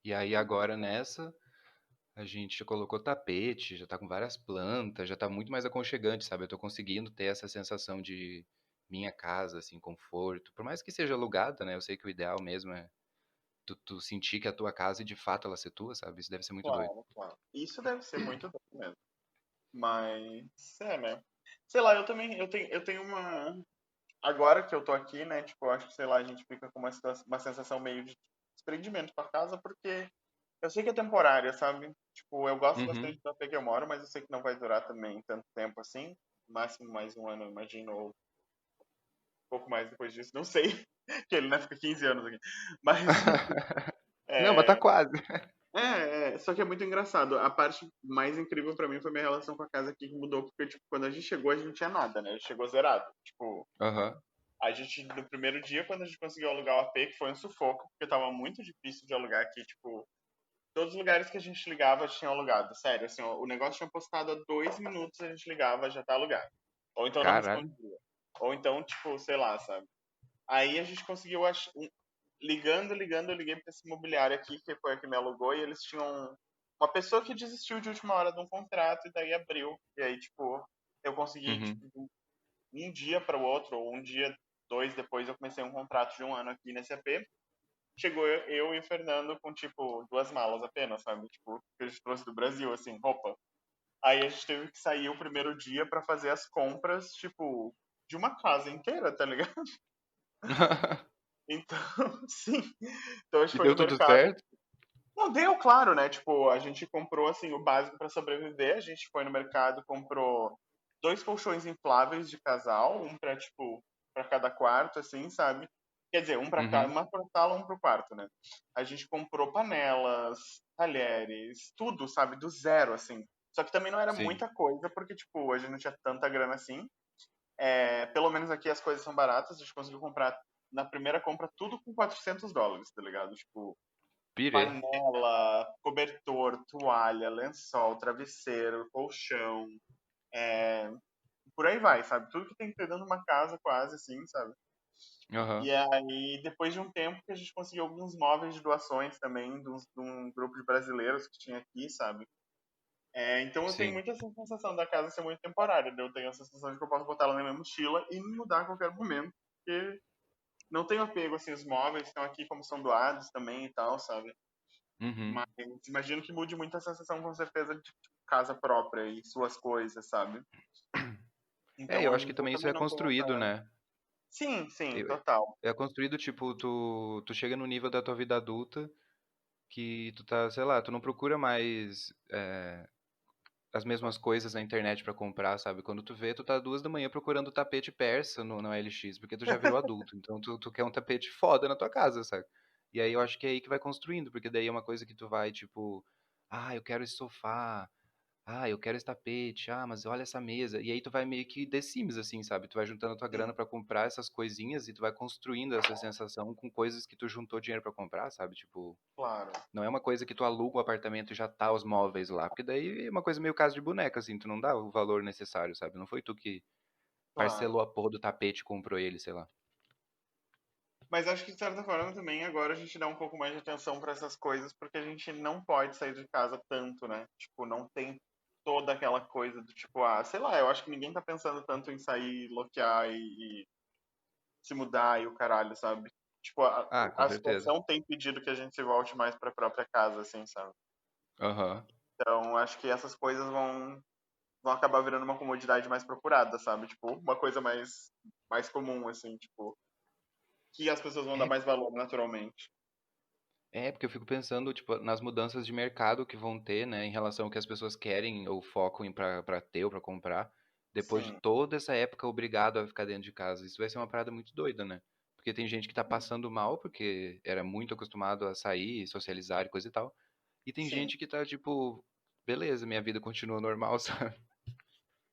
S2: E aí agora nessa, a gente já colocou tapete, já tá com várias plantas, já tá muito mais aconchegante, sabe? Eu tô conseguindo ter essa sensação de minha casa, assim, conforto. Por mais que seja alugada, né? Eu sei que o ideal mesmo é tu sentir que é a tua casa e de fato ela ser tua, sabe? Isso deve ser muito doido.
S1: Claro, claro. Isso deve ser muito bom mesmo. Mas, né? Sei lá, eu tenho uma. Agora que eu tô aqui, né? Tipo, eu acho que, sei lá, a gente fica com uma sensação meio de desprendimento com a casa, porque eu sei que é temporária, sabe? Tipo, eu gosto bastante
S2: Uhum.
S1: do AP que eu moro, mas eu sei que não vai durar também tanto tempo assim. Máximo mais um ano, eu imagino, ou um pouco mais depois disso, não sei. Que ele, né, fica 15 anos aqui. Mas,
S2: Não, mas tá
S1: é,
S2: quase.
S1: só que é muito engraçado. A parte mais incrível pra mim foi minha relação com a casa aqui que mudou, porque, tipo, quando a gente chegou, a gente não tinha nada, né? A gente chegou zerado. Tipo,
S2: Aham.
S1: a gente, no primeiro dia, quando a gente conseguiu alugar o AP, que foi um sufoco, porque tava muito difícil de alugar aqui, tipo, todos os lugares que a gente ligava tinham alugado. Sério, assim, o negócio tinha postado há 2 minutos, a gente ligava, já tá alugado. Ou então não
S2: Caralho.
S1: respondia. Ou então, tipo, sei lá, sabe? Aí a gente conseguiu ligando, eu liguei pra esse imobiliário aqui, que foi a que me alugou, e eles tinham uma pessoa que desistiu de última hora de um contrato, e daí abriu. E aí, tipo, eu consegui,
S2: Uhum.
S1: tipo, um dia para o outro, ou um dia, dois depois, eu comecei um contrato de um ano aqui nesse AP. Chegou eu e o Fernando com, tipo, 2 malas apenas, sabe? Tipo, que a gente trouxe do Brasil, assim, roupa. Aí a gente teve que sair o primeiro dia para fazer as compras, tipo, de uma casa inteira, tá ligado? Então, sim. Então a gente
S2: E
S1: foi
S2: deu
S1: no
S2: tudo
S1: mercado.
S2: certo?
S1: Não, deu, claro, né? Tipo, a gente comprou, assim, o básico para sobreviver. A gente foi no mercado, comprou 2 colchões infláveis de casal, um pra, tipo, pra cada quarto, assim, sabe? Quer dizer, um pra cada,
S2: Uhum.
S1: uma pra sala, um pro quarto, né? A gente comprou panelas, talheres, tudo, sabe? Do zero, assim. Só que também não era
S2: Sim.
S1: muita coisa, porque, tipo, a gente não tinha tanta grana assim. Pelo menos aqui as coisas são baratas. A gente conseguiu comprar, na primeira compra, tudo com US$ 400, tá ligado? Tipo,
S2: Pirê.
S1: panela, cobertor, toalha, lençol, travesseiro, colchão, é, por aí vai, sabe? Tudo que tem que ter dentro de uma casa, quase assim, sabe?
S2: Aham.
S1: E aí, depois de um tempo que a gente conseguiu alguns móveis de doações também, de um grupo de brasileiros que tinha aqui, sabe? Então eu tenho
S2: Sim.
S1: muito essa sensação da casa ser muito temporária, né? Eu tenho a sensação de que eu posso botar ela na minha mochila e me mudar a qualquer momento, porque não tenho apego, assim, os móveis estão aqui como são doados também e tal, sabe?
S2: Uhum.
S1: Mas imagino que mude muito a sensação, com certeza, de casa própria e suas coisas, sabe?
S2: É,
S1: Então
S2: eu acho que
S1: eu
S2: também isso
S1: também
S2: é
S1: não tenho
S2: construído,
S1: essa.
S2: né?
S1: Sim, sim,
S2: Eu-
S1: total.
S2: É construído, tipo, tu chega no nível da tua vida adulta que tu tá, sei lá, tu não procura mais as mesmas coisas na internet pra comprar, sabe? Quando tu vê, tu tá 2 da manhã procurando tapete persa no LX, porque tu já virou adulto. Então tu quer um tapete foda na tua casa, sabe? E aí eu acho que é aí que vai construindo, porque daí é uma coisa que tu vai, tipo, ah, eu quero esse sofá. Ah, eu quero esse tapete. Ah, mas olha essa mesa. E aí tu vai meio que The Sims, assim, sabe? Tu vai juntando a tua grana
S1: Sim,
S2: pra comprar essas coisinhas e tu vai construindo essa sensação com coisas que tu juntou dinheiro pra comprar, sabe? Tipo,
S1: claro,
S2: não é uma coisa que tu aluga o apartamento e já tá os móveis lá. Porque daí é uma coisa meio casa de boneca, assim, tu não dá o valor necessário, sabe? Não foi tu que
S1: claro.
S2: parcelou a porra do tapete e comprou ele, sei lá.
S1: Mas acho que de certa forma também agora a gente dá um pouco mais de atenção para essas coisas porque a gente não pode sair de casa tanto, né? Tipo, não tem toda aquela coisa do tipo, ah, sei lá, eu acho que ninguém tá pensando tanto em sair, loquear e se mudar e o caralho, sabe? Tipo,
S2: Ah, com
S1: a
S2: certeza.
S1: situação tem pedido que a gente se volte mais para a própria casa, assim, sabe?
S2: Aham.
S1: Então, acho que essas coisas vão acabar virando uma comodidade mais procurada, sabe? Tipo, uma coisa mais comum, assim, tipo, que as pessoas vão dar
S2: É,
S1: mais valor naturalmente.
S2: porque eu fico pensando, tipo, nas mudanças de mercado que vão ter, né, em relação ao que as pessoas querem ou focam pra ter ou pra comprar, depois de
S1: Sim,
S2: toda essa época obrigado a ficar dentro de casa. Isso vai ser uma parada muito doida, né? Porque tem gente que tá passando mal porque era muito acostumado a sair, socializar e coisa e tal. E tem
S1: sim,
S2: gente que tá, tipo, beleza, minha vida continua normal, sabe?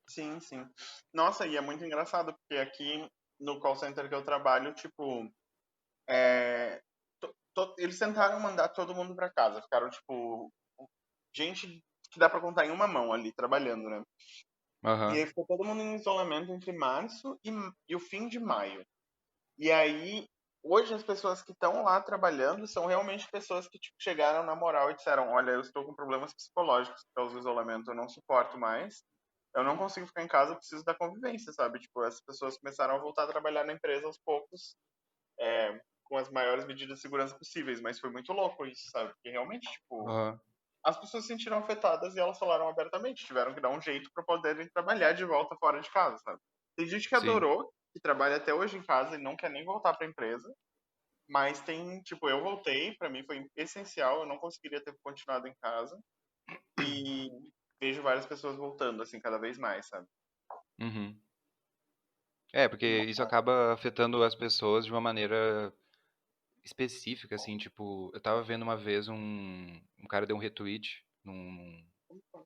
S1: sim, sim. Nossa, e é muito engraçado, porque aqui no call center que eu trabalho, tipo, é, eles tentaram mandar todo mundo pra casa. Ficaram, tipo, gente que dá pra contar em uma mão ali, trabalhando, né? E
S2: Aham.
S1: aí ficou todo mundo em isolamento entre março e o fim de maio. E aí, hoje as pessoas que estão lá trabalhando são realmente pessoas que tipo, chegaram na moral e disseram: Olha, eu estou com problemas psicológicos por causa do isolamento, eu não suporto mais, eu não consigo ficar em casa, eu preciso da convivência, sabe? Tipo, as pessoas começaram a voltar a trabalhar na empresa aos poucos, com as maiores medidas de segurança possíveis, mas foi muito louco isso, sabe? Porque realmente, tipo,
S2: Aham.
S1: as pessoas se sentiram afetadas e elas falaram abertamente, tiveram que dar um jeito para poderem trabalhar de volta fora de casa, sabe? Tem gente que
S2: Sim.
S1: adorou, que trabalha até hoje em casa e não quer nem voltar para a empresa, mas tem, tipo, eu voltei, para mim foi essencial, eu não conseguiria ter continuado em casa e vejo várias pessoas voltando assim cada vez mais, sabe?
S2: Uhum. É, porque isso acaba afetando as pessoas de uma maneira específica, assim, tipo, eu tava vendo uma vez um cara deu um retweet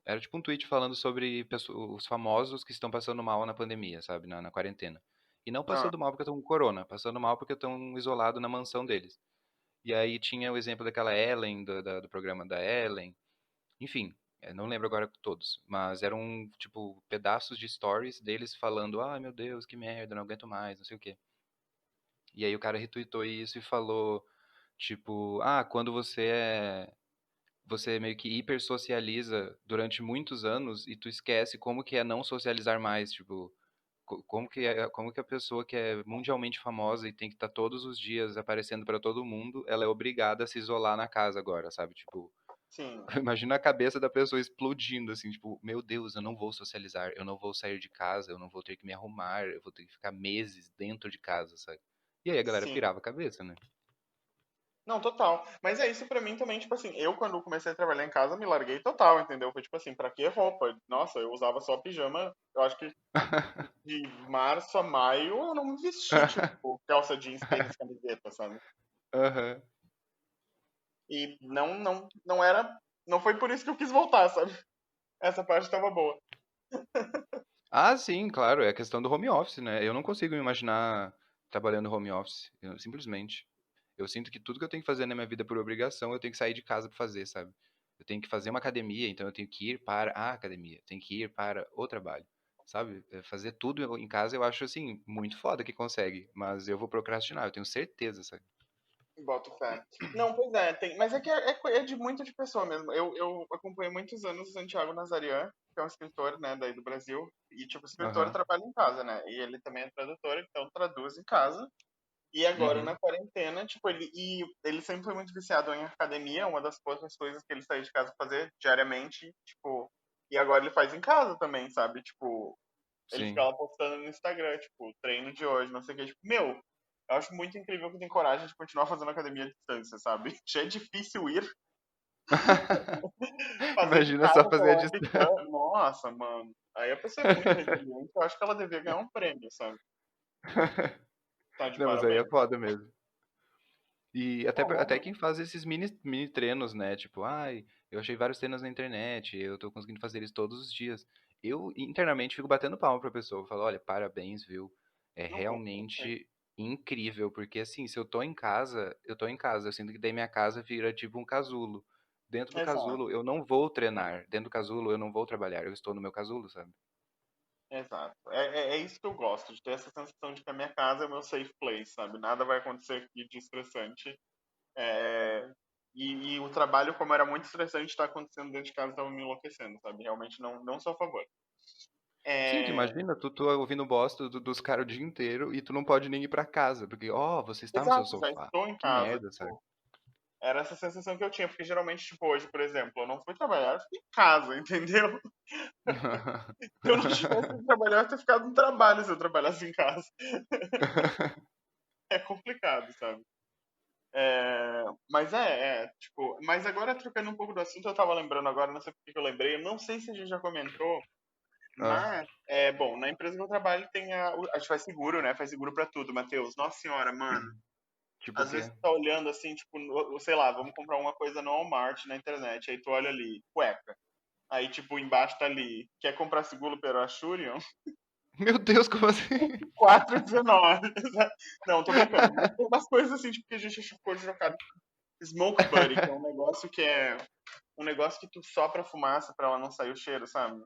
S2: era tipo um tweet falando sobre os famosos que estão passando mal na pandemia, sabe, na quarentena. E não
S1: Ah,
S2: passando mal porque estão com corona, passando mal porque estão isolados na mansão deles. E aí tinha o exemplo daquela Ellen, do programa da Ellen, enfim, não lembro agora todos, mas eram, tipo, pedaços de stories deles falando, ai meu Deus, que merda, não aguento mais, não sei o quê. E aí o cara retweetou isso e falou, tipo, quando você meio que hipersocializa durante muitos anos e tu esquece como que é não socializar mais, tipo, como que a pessoa que é mundialmente famosa e tem que estar todos os dias aparecendo pra todo mundo, ela é obrigada a se isolar na casa agora, sabe? Tipo,
S1: sim,
S2: imagina a cabeça da pessoa explodindo assim, tipo, meu Deus, eu não vou socializar, eu não vou sair de casa, eu não vou ter que me arrumar, eu vou ter que ficar meses dentro de casa, sabe? E aí a galera
S1: sim.
S2: pirava a cabeça, né?
S1: Não, total. Mas é isso pra mim também, tipo assim, eu quando comecei a trabalhar em casa me larguei total, entendeu? Foi tipo assim, pra que roupa? Nossa, eu usava só pijama, eu acho que de março a maio eu não me vesti, tipo, calça jeans, tênis, camiseta, sabe?
S2: Aham.
S1: E não era, não foi por isso que eu quis voltar, sabe? Essa parte tava boa.
S2: Ah, sim, claro, é a questão do home office, né? Eu não consigo me imaginar trabalhando home office, simplesmente. Eu sinto que tudo que eu tenho que fazer na minha vida por obrigação, eu tenho que sair de casa pra fazer, sabe? Eu tenho que fazer uma academia, então eu tenho que ir para a academia, tenho que ir para o trabalho, sabe? Fazer tudo em casa eu acho, assim, muito foda que consegue, mas eu vou procrastinar, eu tenho certeza, sabe?
S1: Boto fé. Não, pois é, tem, mas é que é de muito de pessoa mesmo. Eu acompanhei muitos anos o Santiago Nazarian, que é um escritor, né, daí do Brasil, e tipo, o escritor
S2: Aham.
S1: trabalha em casa, né? E ele também é tradutor, então traduz em casa. E agora na
S2: Uhum.
S1: quarentena, tipo, ele sempre foi muito viciado em academia, uma das poucas coisas que ele saiu de casa pra fazer diariamente, tipo, e agora ele faz em casa também, sabe? Tipo, ele fica
S2: Sim.
S1: lá postando no Instagram, tipo, treino de hoje, não sei o que, tipo, meu, eu acho muito incrível que tem coragem de continuar fazendo academia à distância, sabe? Já é difícil ir, fazer de
S2: Imagina só
S1: casa com
S2: fazer a
S1: a
S2: distância.
S1: webcam, nossa, mano. Aí a pessoa é muito resiliente, eu acho que ela devia ganhar um prêmio, sabe? Tá de
S2: Não, mas aí é
S1: parabéns.
S2: foda mesmo. E até, até
S1: Não,
S2: quem faz esses mini treinos, né? Tipo, ai, eu achei vários treinos na internet, eu tô conseguindo fazer isso todos os dias. Eu internamente fico batendo palma pra pessoa. Eu falo, olha, parabéns, viu? É
S1: não com certeza.
S2: realmente incrível, porque assim, se eu tô em casa, eu tô em casa. Eu sinto que daí minha casa vira tipo um casulo. Dentro do
S1: Exato.
S2: casulo eu não vou treinar. Dentro do casulo eu não vou trabalhar. Eu estou no meu casulo, sabe?
S1: Exato. É isso que eu gosto, de ter essa sensação de que a minha casa é o meu safe place, sabe? Nada vai acontecer aqui de estressante. É, e o trabalho, como era muito estressante, está acontecendo dentro de casa, estava me enlouquecendo, sabe? Realmente não sou a favor.
S2: Sim, tu
S1: É,
S2: imagina, tu ouvindo bosta dos caras o dia inteiro e tu não pode nem ir pra casa, porque, ó, você está no seu
S1: exato, já
S2: sofá.
S1: estou em
S2: Que
S1: casa,
S2: merda, sabe?
S1: tipo, era essa sensação que eu tinha, porque geralmente, tipo, hoje, por exemplo, eu não fui trabalhar, eu fiquei em casa, entendeu? Se eu não tivesse ido trabalhar, eu ia ter ficado no trabalho se eu trabalhasse em casa. É complicado, sabe? Mas tipo, mas agora trocando um pouco do assunto, eu tava lembrando agora, não sei por que que eu lembrei, eu não sei se a gente já comentou,
S2: Ah,
S1: mas, bom, na empresa que eu trabalho tem a gente faz seguro, né? Faz seguro pra tudo, Matheus. Nossa senhora, mano.
S2: tipo o
S1: Às vezes
S2: quê?
S1: tu tá olhando assim, tipo, sei lá, vamos comprar uma coisa no Walmart na internet, aí tu olha ali, cueca. Aí, tipo, embaixo tá ali, quer comprar seguro pelo Ashurion?
S2: Meu Deus, como assim?
S1: 4,19. Não, tô brincando. Mas tem umas coisas assim, tipo, que a gente ficou chocado. Smoke Buddy, que é um negócio que tu sopra a fumaça pra ela não sair o cheiro, sabe?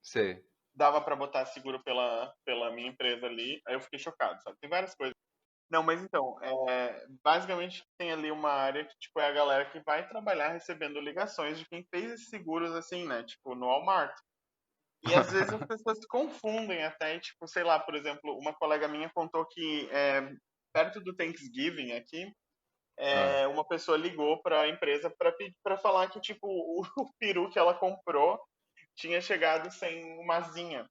S2: Sei.
S1: Dava pra botar seguro pela minha empresa ali, aí eu fiquei chocado, sabe? Tem várias coisas. Não, mas então, basicamente tem ali uma área que, tipo, é a galera que vai trabalhar recebendo ligações de quem fez esses seguros, assim, né? Tipo, no Walmart. E às vezes as pessoas se confundem até, tipo, sei lá, por exemplo, uma colega minha contou que perto do Thanksgiving aqui,
S2: Ah.
S1: uma pessoa ligou para a empresa para falar que, tipo, o peru que ela comprou tinha chegado sem uma asinha.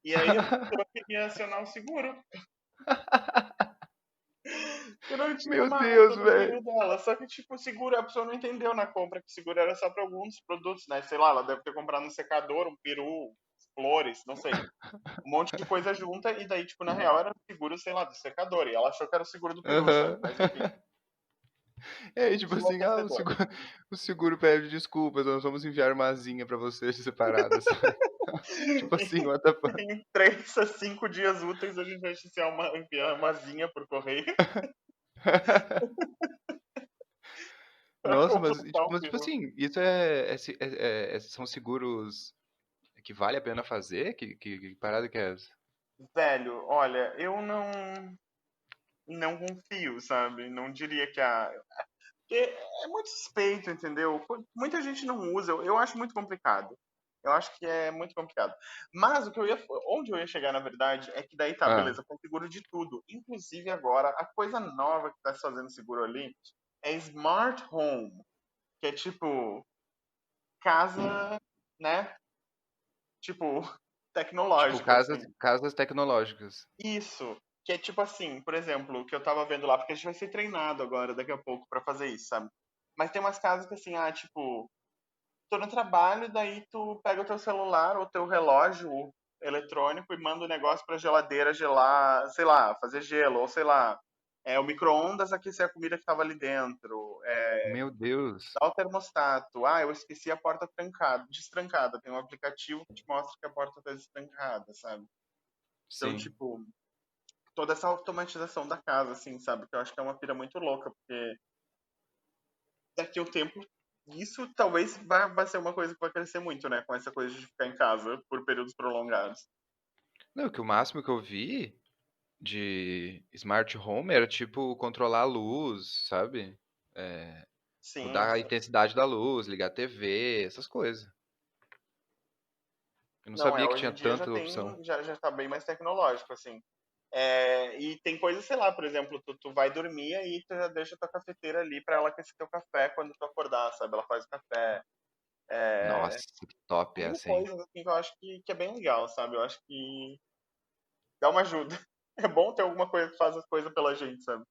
S1: E aí a pessoa queria acionar o seguro, que não tinha
S2: Meu
S1: uma
S2: Deus,
S1: asa no
S2: velho.
S1: peru dela. Só que, tipo, o seguro, a pessoa não entendeu na compra que o seguro era só para alguns produtos, né? Sei lá, ela deve ter comprado um secador, um peru, flores, não sei. Um monte de coisa junta, e daí, tipo, na real era o seguro, sei lá, do secador. E ela achou que era o seguro do peru, sabe?
S2: Aham.
S1: Mas enfim,
S2: E aí, tipo assim,
S1: enlouquecedor.
S2: o seguro pede desculpas, nós vamos enviar uma asinha pra vocês separadas. Tipo assim, what the fuck.
S1: Em 3 a 5 dias úteis a gente vai enviar uma asinha por correio pra
S2: Nossa,
S1: completar o
S2: tipo
S1: peru.
S2: assim, isso são seguros que vale a pena fazer? Que parada que é essa?
S1: Velho, olha, eu não confio, sabe? Não diria que a. Porque é muito suspeito, entendeu? Muita gente não usa, eu acho muito complicado. Eu acho que é muito complicado. Mas onde eu ia chegar, na verdade, é que daí tá,
S2: Ah,
S1: beleza, com seguro de tudo. Inclusive agora, a coisa nova que tá se fazendo seguro ali é Smart Home, que é tipo casa, né? Tipo,
S2: tipo,
S1: tecnológica, assim.
S2: casas tecnológicas.
S1: Isso. Que é tipo assim, por exemplo, o que eu tava vendo lá, porque a gente vai ser treinado agora, daqui a pouco, pra fazer isso, sabe? Mas tem umas casas que assim, tipo, tô no trabalho, daí tu pega o teu celular ou teu relógio eletrônico e manda o negócio pra geladeira gelar, sei lá, fazer gelo, ou sei lá, o micro-ondas aquecer a comida que tava ali dentro,
S2: Meu Deus.
S1: dá o termostato, eu esqueci a porta trancada, destrancada, tem um aplicativo que te mostra que a porta tá destrancada, sabe? Então,
S2: Sim.
S1: tipo, toda essa automatização da casa, assim, sabe? Que eu acho que é uma pira muito louca, porque daqui a um tempo isso talvez vai ser uma coisa que vai crescer muito, né? Com essa coisa de ficar em casa por períodos prolongados.
S2: Não, que o máximo que eu vi de smart home era tipo controlar a luz, sabe? É,
S1: Sim,
S2: mudar a
S1: sim.
S2: intensidade da luz, ligar a TV, essas coisas. Eu não
S1: Não,
S2: sabia que
S1: hoje
S2: tinha
S1: em dia
S2: tanta opção.
S1: já tá bem mais tecnológico, assim. E tem coisas, sei lá, por exemplo, tu vai dormir aí tu já deixa tua cafeteira ali pra ela aquecer teu café quando tu acordar, sabe? Ela faz o café.
S2: Nossa, que top
S1: Mil
S2: essa, hein?
S1: coisas assim que eu acho que é bem legal, sabe? Eu acho que dá uma ajuda. É bom ter alguma coisa que faz as coisas pela gente, sabe?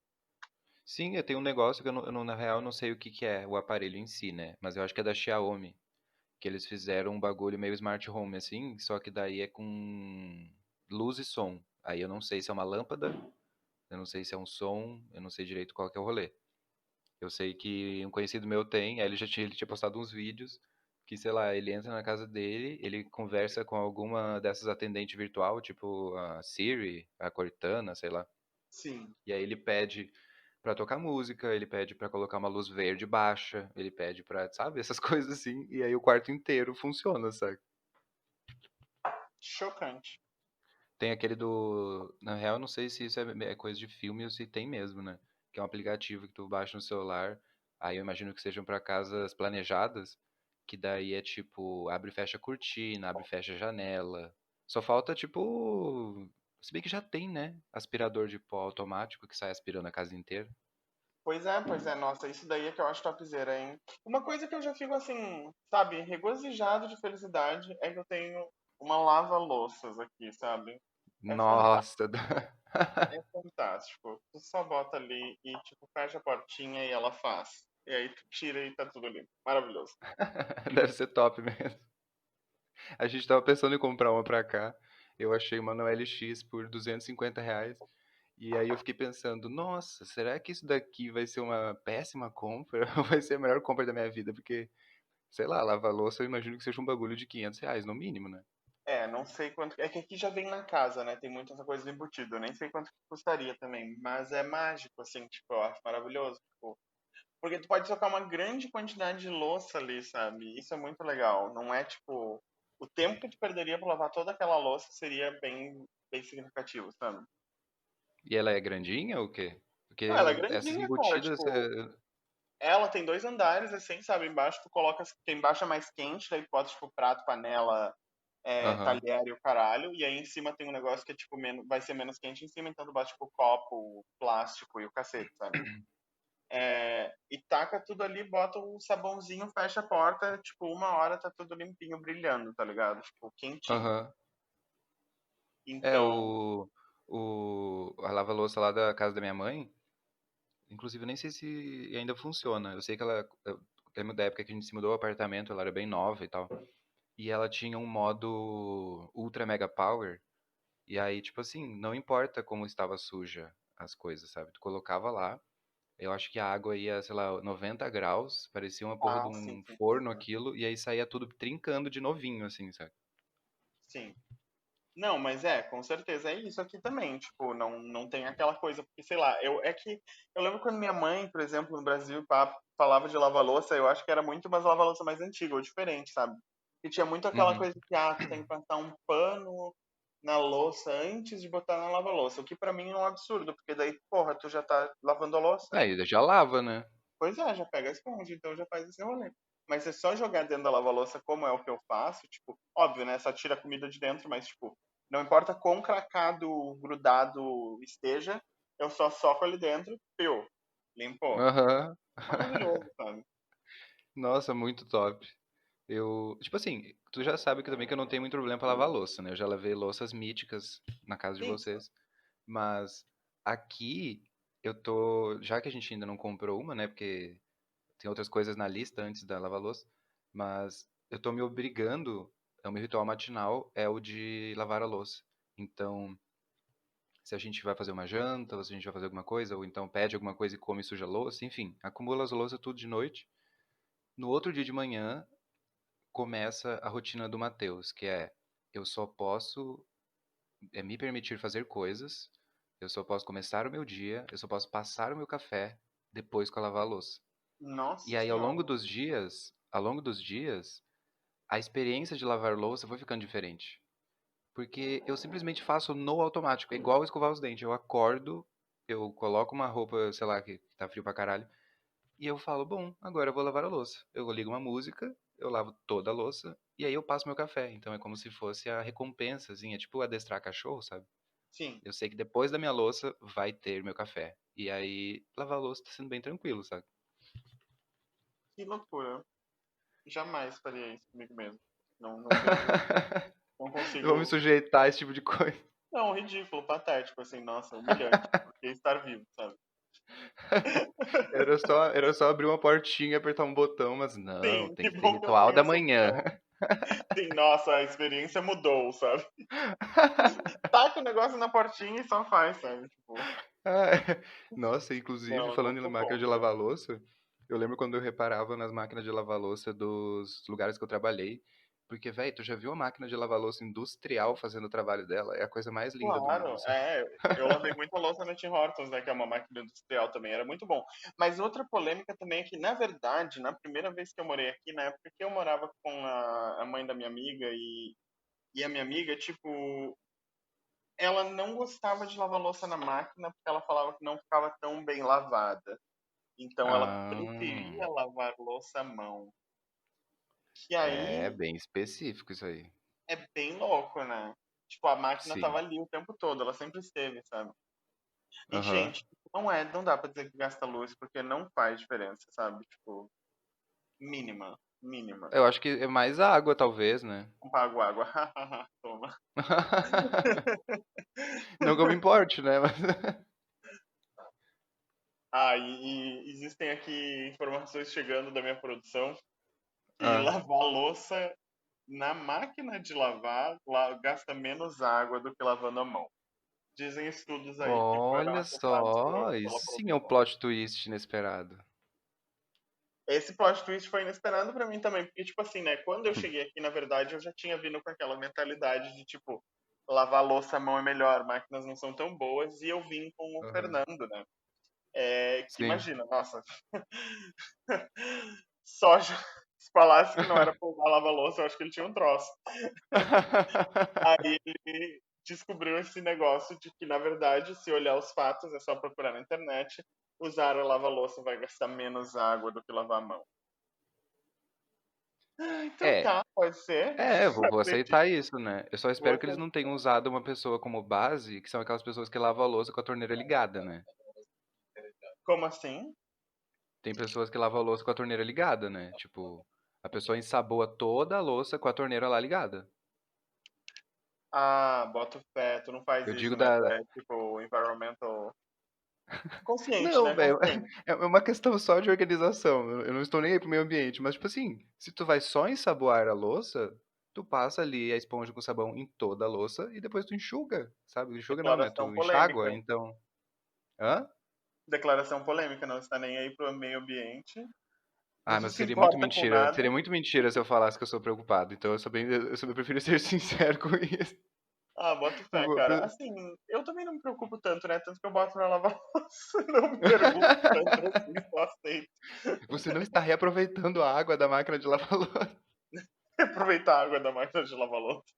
S2: Sim, eu tenho um negócio que na real, não sei o que que é o aparelho em si, né? Mas eu acho que é da Xiaomi. Que eles fizeram um bagulho meio smart home, assim, só que daí é com luz e som. Aí eu não sei se é uma lâmpada, eu não sei se é um som, eu não sei direito qual que é o rolê. Eu sei que um conhecido meu tem, aí ele tinha postado uns vídeos que, sei lá, ele entra na casa dele, ele conversa com alguma dessas atendentes virtual, tipo a Siri, a Cortana, sei lá.
S1: Sim.
S2: E aí ele pede pra tocar música, ele pede pra colocar uma luz verde baixa, ele pede pra, sabe, essas coisas assim, e aí o quarto inteiro funciona, sabe?
S1: Chocante.
S2: Tem aquele do. Na real, eu não sei se isso é coisa de filme ou se tem mesmo, né? Que é um aplicativo que tu baixa no celular. Aí eu imagino que sejam pra casas planejadas. Que daí é tipo, abre e fecha a cortina, abre e fecha a janela. Só falta, tipo. Se bem que já tem, né? Aspirador de pó automático que sai aspirando a casa inteira.
S1: Pois é, nossa, isso daí é que eu acho topzera, hein? Uma coisa que eu já fico assim, sabe, regozijado de felicidade é que eu tenho uma lava-louças aqui, sabe? É fantástico,
S2: Nossa,
S1: é fantástico. Tu só bota ali e, tipo, fecha a portinha e ela faz. E aí tu tira e tá tudo limpo. Maravilhoso.
S2: deve ser top mesmo. A gente tava pensando em comprar uma pra cá. Eu achei uma no LX por R$ 250. E aí eu fiquei pensando, nossa, será que isso daqui vai ser uma péssima compra? Ou vai ser a melhor compra da minha vida? Porque, sei lá, lavar louça eu imagino que seja um bagulho de R$ 500, no mínimo, né?
S1: É, não sei quanto. É que aqui já vem na casa, né? Tem muita essa coisa do embutido. Eu nem sei quanto que custaria também. Mas é mágico, assim, tipo, eu acho maravilhoso. Tipo, porque tu pode tocar uma grande quantidade de louça ali, sabe? Isso é muito legal. Não é tipo. O tempo que tu perderia pra lavar toda aquela louça seria bem significativo, sabe?
S2: E ela é grandinha ou o quê?
S1: Não, ela é
S2: Essas
S1: grandinha, cara.
S2: embutidas.
S1: Tipo, ela tem dois andares, assim, sabe? Embaixo tu coloca. Porque embaixo é mais quente, daí tu bota, tipo, prato, panela,
S2: Aham,
S1: talher e o caralho. E aí em cima tem um negócio que é, tipo, vai ser menos quente em cima, então tu bota, tipo, copo, plástico e o cacete, sabe? E taca tudo ali, bota o sabãozinho, fecha a porta, tipo, 1 hora tá tudo limpinho, brilhando, tá ligado? Tipo, quentinho.
S2: aham. É,
S1: Então,
S2: a lava-louça lá da casa da minha mãe, inclusive eu nem sei se ainda funciona. Eu sei que eu lembro da época que a gente se mudou ao apartamento, ela era bem nova e tal. E ela tinha um modo Ultra Mega Power. E aí, tipo assim, não importa como estava suja as coisas, sabe? Tu colocava lá, eu acho que a água ia, sei lá, 90 graus, parecia uma porra de
S1: sim,
S2: um
S1: sim, sim,
S2: forno
S1: sim.
S2: aquilo, e aí saía tudo trincando de novinho, assim, sabe?
S1: Sim. Não, mas com certeza é isso aqui também, tipo, não tem aquela coisa, porque sei lá, eu lembro quando minha mãe, por exemplo, no Brasil, falava de lava-louça, eu acho que era muito umas lava-louça mais antiga ou diferente, sabe? E tinha muito aquela
S2: Uhum.
S1: coisa que, tu tem que passar um pano na louça antes de botar na lava-louça, o que pra mim é um absurdo, porque daí, porra, tu já tá lavando a louça.
S2: Aí já lava, né?
S1: Pois é, já pega a esponja, então já faz esse rolê. Mas é só jogar dentro da lava-louça, como é o que eu faço, tipo, óbvio, né? Só tira a comida de dentro, mas, tipo, não importa quão cracado, grudado esteja, eu só soco ali dentro, piu, limpou.
S2: Aham.
S1: Maravilhoso, sabe?
S2: Nossa, muito top. Eu, tipo assim, tu já sabe que também que eu não tenho muito problema pra lavar louça, né? Eu já lavei louças míticas na casa de
S1: Sim,
S2: vocês. Mas aqui eu tô, já que a gente ainda não comprou uma, né? Porque tem outras coisas na lista antes da lava-louça, mas eu tô me obrigando, o meu ritual matinal é o de lavar a louça. Então, se a gente vai fazer uma janta, ou se a gente vai fazer alguma coisa, ou então pede alguma coisa e come e suja a louça, enfim, acumula as louças tudo de noite. No outro dia de manhã, começa a rotina do Matheus, que é eu só posso me permitir fazer coisas, eu só posso começar o meu dia, eu só posso passar o meu café depois que eu lavar a louça. E
S1: nossa
S2: aí
S1: senhora.
S2: ao longo dos dias, a experiência de lavar louça foi ficando diferente. Porque eu simplesmente faço no automático, é igual escovar os dentes. Eu acordo, eu coloco uma roupa, sei lá, que tá frio pra caralho, e eu falo, bom, agora eu vou lavar a louça. Eu ligo uma música, eu lavo toda a louça, e aí eu passo meu café. Então é como se fosse a recompensazinha, tipo adestrar cachorro, sabe?
S1: Sim,
S2: Eu sei que depois da minha louça vai ter meu café. E aí lavar a louça tá sendo bem tranquilo, sabe?
S1: que loucura. Jamais faria isso comigo mesmo. Não vejo, não
S2: Vou me
S1: consigo.
S2: sujeitar a esse tipo de coisa.
S1: Não, ridículo, patético, assim, nossa, humilhante. Porque estar vivo, sabe?
S2: Era só abrir uma portinha e apertar um botão, mas não,
S1: Sim,
S2: tem
S1: que
S2: que ter
S1: bom que eu
S2: ritual
S1: tenho
S2: da
S1: essa
S2: manhã.
S1: opção. Sim, nossa, a experiência mudou, sabe? Taca o negócio na portinha e só faz, sabe? Tipo,
S2: Ah, Nossa, inclusive,
S1: não
S2: falando em
S1: sou
S2: máquina de
S1: contra.
S2: lavar louça, eu lembro quando eu reparava nas máquinas de lavar louça dos lugares que eu trabalhei. Porque, velho, tu já viu a máquina de lavar louça industrial fazendo o trabalho dela? É a coisa mais linda do mundo,
S1: Claro,
S2: sabe?
S1: eu lavei muita louça na Tim Hortons, né, que é uma máquina industrial também, era muito bom. Mas outra polêmica também é que, na verdade, na primeira vez que eu morei aqui, na época que eu morava com a mãe da minha amiga E a minha amiga, tipo, ela não gostava de lavar louça na máquina porque ela falava que não ficava tão bem lavada. Então ela
S2: Ah,
S1: preferia lavar louça à mão. Que
S2: é
S1: aí
S2: bem específico isso aí.
S1: é bem louco, né? Tipo, a máquina tava
S2: Sim.
S1: ali o tempo todo, ela sempre esteve, sabe? E,
S2: Aham.
S1: gente, não dá pra dizer que gasta luz, porque não faz diferença, sabe? Tipo, mínima, mínima.
S2: Eu acho que é mais a água, talvez, né?
S1: Não pago água, toma.
S2: Não que eu me importe, né? Mas...
S1: E existem aqui informações chegando da minha produção que
S2: Ah,
S1: lavar louça na máquina de lavar gasta menos água do que lavando a mão. Dizem estudos aí que foram
S2: olha
S1: acessados
S2: só,
S1: pela
S2: isso sim é um
S1: produção.
S2: plot twist inesperado.
S1: Esse plot twist foi inesperado pra mim também, porque, tipo assim, né, quando eu cheguei aqui, na verdade, eu já tinha vindo com aquela mentalidade de, tipo, lavar louça à mão é melhor, máquinas não são tão boas, e eu vim com o
S2: Aham.
S1: Fernando, né, que
S2: Sim.
S1: imagina, nossa, só já, se falasse que não era pra usar lava-louça, eu acho que ele tinha um troço. Aí ele descobriu esse negócio de que, na verdade, se olhar os fatos, é só procurar na internet, usar a lava-louça vai gastar menos água do que lavar a mão. Ah, então
S2: É,
S1: tá, pode ser.
S2: vou
S1: Acredito.
S2: aceitar isso, né? Eu só espero que eles
S1: Você...
S2: não tenham usado uma pessoa como base, que são aquelas pessoas que lavam a louça com a torneira ligada, né?
S1: Como assim?
S2: Tem pessoas que lavam a louça com a torneira ligada, né? Tipo, a pessoa ensaboa toda a louça com a torneira lá ligada.
S1: Ah, boto fé, tu não faz
S2: Eu digo
S1: isso, né? Tu
S2: da.
S1: é tipo environmental consciente,
S2: Não,
S1: né?
S2: velho,
S1: Consciente.
S2: é uma questão só de organização. Eu não estou nem aí pro meio ambiente, mas, tipo assim, se tu vai só ensaboar a louça, tu passa ali a esponja com sabão em toda a louça e depois tu enxuga, sabe? Enxuga não, né?
S1: Declaração
S2: Tu enxágua,
S1: polêmica.
S2: então. Hã?
S1: Declaração polêmica, não está nem aí pro meio ambiente.
S2: Ah,
S1: Não
S2: mas
S1: se
S2: seria muito
S1: importa com
S2: mentira.
S1: nada.
S2: Seria muito mentira se eu falasse que eu sou preocupado. Então eu prefiro ser sincero com isso.
S1: Ah, boto fé,
S2: Eu-
S1: cara. Assim, eu também não me preocupo tanto, né? Tanto que eu boto na lavar louça. Não me pergunto tanto assim, só aceito.
S2: Você não está reaproveitando a água da máquina de lavar louça.
S1: Aproveitar a água da máquina de lavar louça.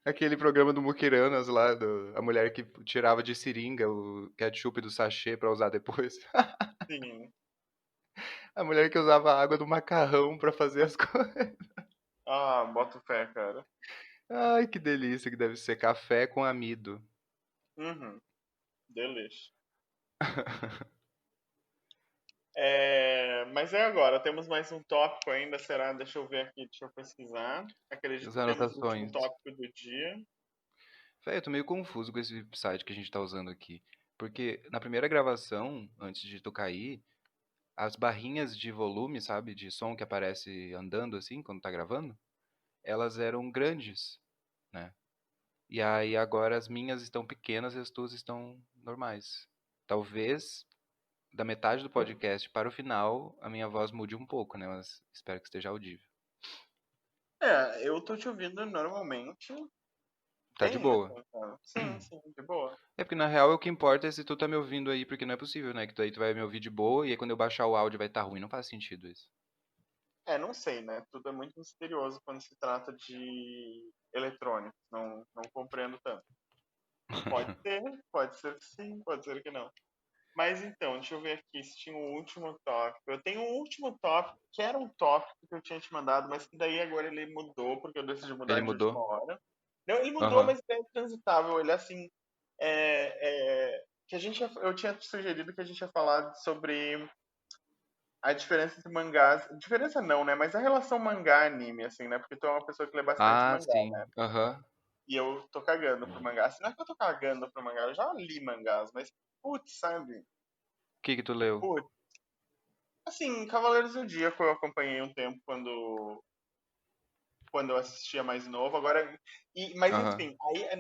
S2: Aquele programa do Muquiranas lá, a mulher que tirava de seringa o ketchup do sachê pra usar depois.
S1: Sim.
S2: A mulher que usava a água do macarrão pra fazer as coisas.
S1: Ah, boto fé, cara.
S2: Ai, que delícia que deve ser café com amido.
S1: Uhum. Delícia. É, mas é agora, temos mais um tópico ainda, será? Deixa eu ver aqui, deixa eu pesquisar. Acredito
S2: As
S1: que temos o último
S2: anotações.
S1: tópico do dia.
S2: Véi, eu tô meio confuso com esse site que a gente tá usando aqui. Porque na primeira gravação, antes de tu cair, as barrinhas de volume, sabe, de som que aparece andando assim quando tá gravando, elas eram grandes, né? E aí agora as minhas estão pequenas e as tuas estão normais. Talvez da metade do podcast para o final a minha voz mude um pouco, né? Mas espero que esteja audível.
S1: É, eu tô te ouvindo normalmente,
S2: Tá de
S1: bem,
S2: boa.
S1: assim, cara. Sim, sim, de boa.
S2: É porque na real o que importa é se tu tá me ouvindo aí, porque não é possível, né? Que tu aí tu vai me ouvir de boa e aí quando eu baixar o áudio vai estar ruim. Não faz sentido isso.
S1: É, não sei, né? Tudo é muito misterioso quando se trata de eletrônicos. Não compreendo tanto. Pode ser que sim, pode ser que não. Mas então, deixa eu ver aqui se tinha um último tópico. Eu tenho um último tópico, que era um tópico que eu tinha te mandado, mas que daí agora ele mudou, porque eu decidi
S2: Ele
S1: mudar de última
S2: mudou?
S1: hora. Não, ele mudou,
S2: Aham.
S1: mas é transitável. Ele é assim. Que eu tinha sugerido que a gente ia falar sobre a diferença entre mangás. Diferença não, né? Mas a relação mangá-anime, assim, né? Porque tu é uma pessoa que lê bastante
S2: Ah,
S1: mangá,
S2: sim.
S1: né?
S2: Aham.
S1: E eu tô cagando pro mangá. Assim, não é que eu tô cagando pro mangá, eu já li mangás, mas, putz, sabe?
S2: O que que tu leu?
S1: Putz. Assim, Cavaleiros do Zodíaco eu acompanhei um tempo quando eu assistia mais novo. Agora, mas
S2: Aham.
S1: enfim, aí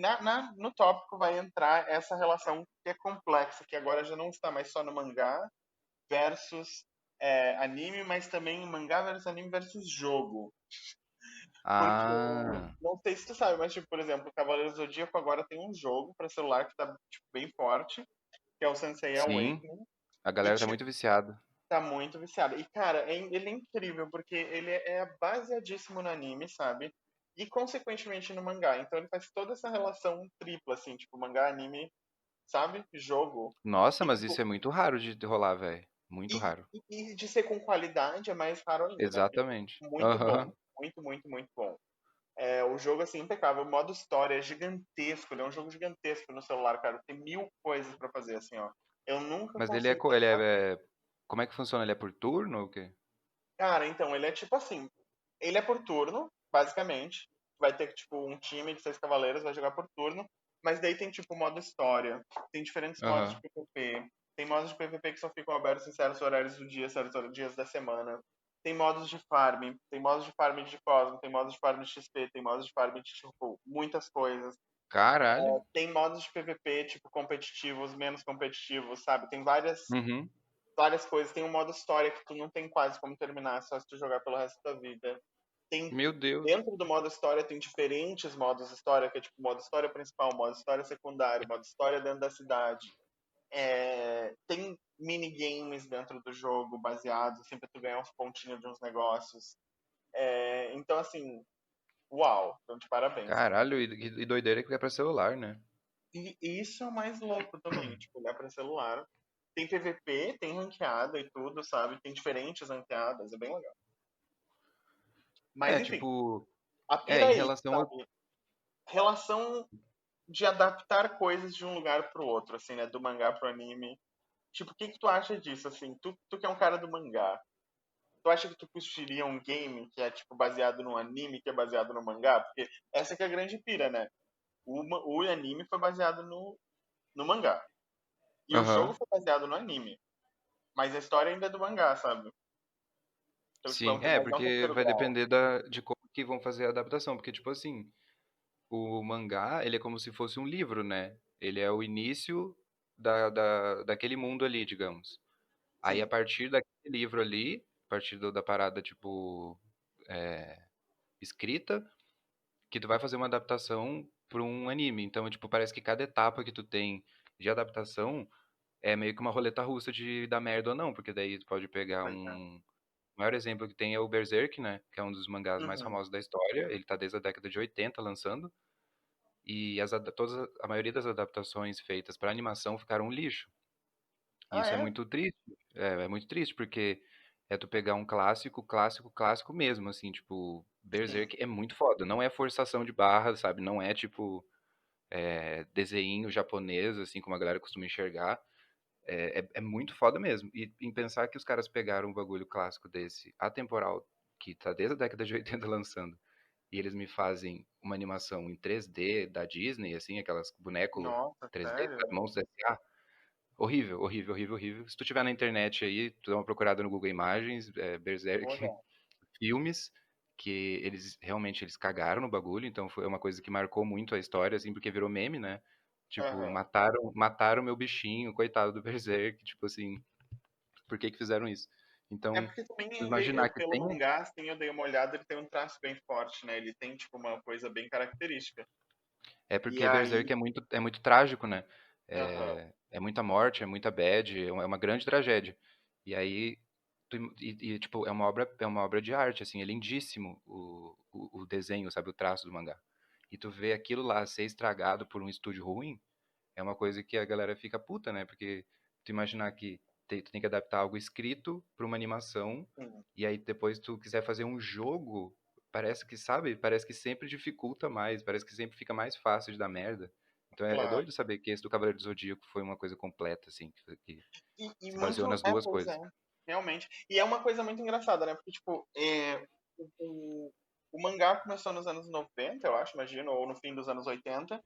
S1: no tópico vai entrar essa relação que é complexa, que agora já não está mais só no mangá versus anime, mas também mangá versus anime versus jogo. Porque,
S2: Ah,
S1: não sei se tu sabe, mas, tipo, por exemplo, Cavaleiros do Zodíaco agora tem um jogo para celular que tá, tipo, bem forte, que é o Sensei
S2: sim.
S1: Awakening.
S2: A
S1: E,
S2: galera tá
S1: tipo,
S2: muito viciada.
S1: tá muito viciado. E, cara, ele é incrível, porque ele é baseadíssimo no anime, sabe? e consequentemente no mangá. Então ele faz toda essa relação tripla, assim, tipo, mangá, anime, sabe? Jogo.
S2: Nossa,
S1: E,
S2: mas isso
S1: tipo,
S2: é muito raro de rolar, velho. Muito
S1: e,
S2: raro.
S1: e de ser com qualidade é mais raro ainda, né? Porque, tipo,
S2: Exatamente.
S1: muito bom.
S2: Aham.
S1: Muito, muito, muito bom. É, o jogo, assim, impecável. O modo história é gigantesco. Ele é um jogo gigantesco no celular, cara. Tem mil coisas pra fazer, assim, ó. Eu nunca
S2: Mas ele é,
S1: consegui
S2: ele
S1: terminar.
S2: é. Como é que funciona? Ele é por turno ou o quê?
S1: Cara, então, ele é tipo assim. Ele é por turno, basicamente. Vai ter, tipo, um time de 6 cavaleiros, vai jogar por turno. Mas daí tem, tipo, modo história. Tem diferentes modos de
S2: Aham.
S1: PVP. Tem modos de PVP que só ficam abertos em certos horários do dia, certos dias da semana. Tem modos de farm. Tem modos de farm de Cosmo. Tem modos de farm de XP. Tem modos de farm de, tipo, muitas coisas.
S2: Caralho.
S1: Tem modos de PVP, tipo, competitivos, menos competitivos, sabe? Tem várias coisas. Tem um modo história que tu não tem quase como terminar, só se tu jogar pelo resto da vida. Tem
S2: Meu Deus.
S1: dentro do modo história tem diferentes modos história, que é tipo modo história principal, modo história secundário, modo história dentro da cidade. Tem minigames dentro do jogo baseados, assim, pra tu ganhar uns pontinhos de uns negócios. Então, assim, uau, então de parabéns.
S2: Caralho, e doideira que é pra celular, né?
S1: E isso é o mais louco também, tipo, olhar pra celular. Tem PVP, tem ranqueada e tudo, sabe? Tem diferentes ranqueadas, é bem legal. Mas
S2: É,
S1: enfim,
S2: tipo.
S1: a
S2: É,
S1: pira
S2: em
S1: aí,
S2: relação a.
S1: sabe? Relação de adaptar coisas de um lugar pro outro, assim, né? Do mangá pro anime. Tipo, o que que tu acha disso, assim? Tu que é um cara do mangá, tu acha que tu curtiria um game que é, tipo, baseado no anime, que é baseado no mangá? Porque essa que é a grande pira, né? O anime foi baseado no mangá. E o jogo
S2: Aham.
S1: foi baseado no anime. Mas a história ainda é do mangá, sabe? Então, tipo,
S2: Sim,
S1: mas é um
S2: porque
S1: terceiro
S2: vai
S1: grau.
S2: depender de como que vão fazer a adaptação. Porque, tipo assim, o mangá, ele é como se fosse um livro, né? Ele é o início daquele mundo ali, digamos. Aí, a
S1: Sim.
S2: partir daquele livro ali, a partir da parada, tipo, é, escrita, que tu vai fazer uma adaptação para um anime. Então, tipo, parece que cada etapa que tu tem de adaptação é meio que uma roleta russa de dar merda ou não, porque daí tu pode pegar
S1: Pois é.
S2: O maior exemplo que tem é o Berserk, né? Que é um dos mangás mais
S1: Uhum.
S2: famosos da história. Ele tá desde a década de 80 lançando. E a maioria das adaptações feitas para animação ficaram um lixo. E
S1: Ah,
S2: isso é
S1: é?
S2: muito triste. É muito triste, porque é tu pegar um clássico, clássico, clássico mesmo, assim, tipo,
S1: Sim.
S2: Berserk é muito foda. Não é forçação de barra, sabe? Não é tipo desenho japonês, assim, como a galera costuma enxergar. É muito foda mesmo. E em pensar que os caras pegaram um bagulho clássico desse, atemporal, que tá desde a década de 80 lançando, e eles me fazem uma animação em 3D da Disney, assim, aquelas boneco
S1: Nossa,
S2: 3D,
S1: sério?
S2: sabe? Monstros S.A. Horrível, horrível, horrível, horrível. Se tu tiver na internet aí, tu dá uma procurada no Google Imagens,
S1: Vou
S2: Berserk,
S1: olhar.
S2: filmes, que eles cagaram no bagulho, então foi uma coisa que marcou muito a história, assim, porque virou meme, né? Tipo,
S1: Aham.
S2: mataram meu bichinho, coitado do Berserk, tipo assim, por que que fizeram isso?
S1: É
S2: Então,
S1: porque também
S2: imaginar que
S1: pelo
S2: tem.
S1: mangá, assim, eu dei uma olhada, ele tem um traço bem forte, né? Ele tem, tipo, uma coisa bem característica.
S2: É
S1: E
S2: porque Berserk
S1: aí,
S2: é muito trágico, né?
S1: aham,
S2: É muita morte, é muita bad, é uma grande tragédia. E aí, tipo, é uma obra de arte, assim, é lindíssimo o desenho, sabe, o traço do mangá. E tu vê aquilo lá ser estragado por um estúdio ruim, é uma coisa que a galera fica puta, né? Porque tu imaginar que tu tem que adaptar algo escrito para uma animação,
S1: sim,
S2: e aí depois tu quiser fazer um jogo, parece que, sabe? Parece que sempre dificulta mais, parece que sempre fica mais fácil de dar merda. Então é
S1: claro.
S2: doido saber que esse do Cavaleiro do Zodíaco foi uma coisa completa, assim, que
S1: E
S2: se baseou
S1: muito,
S2: nas duas
S1: pois é,
S2: coisas.
S1: realmente. E é uma coisa muito engraçada, né? Porque, tipo, o, o, o mangá começou nos anos 90, eu acho, imagino, ou no fim dos anos 80.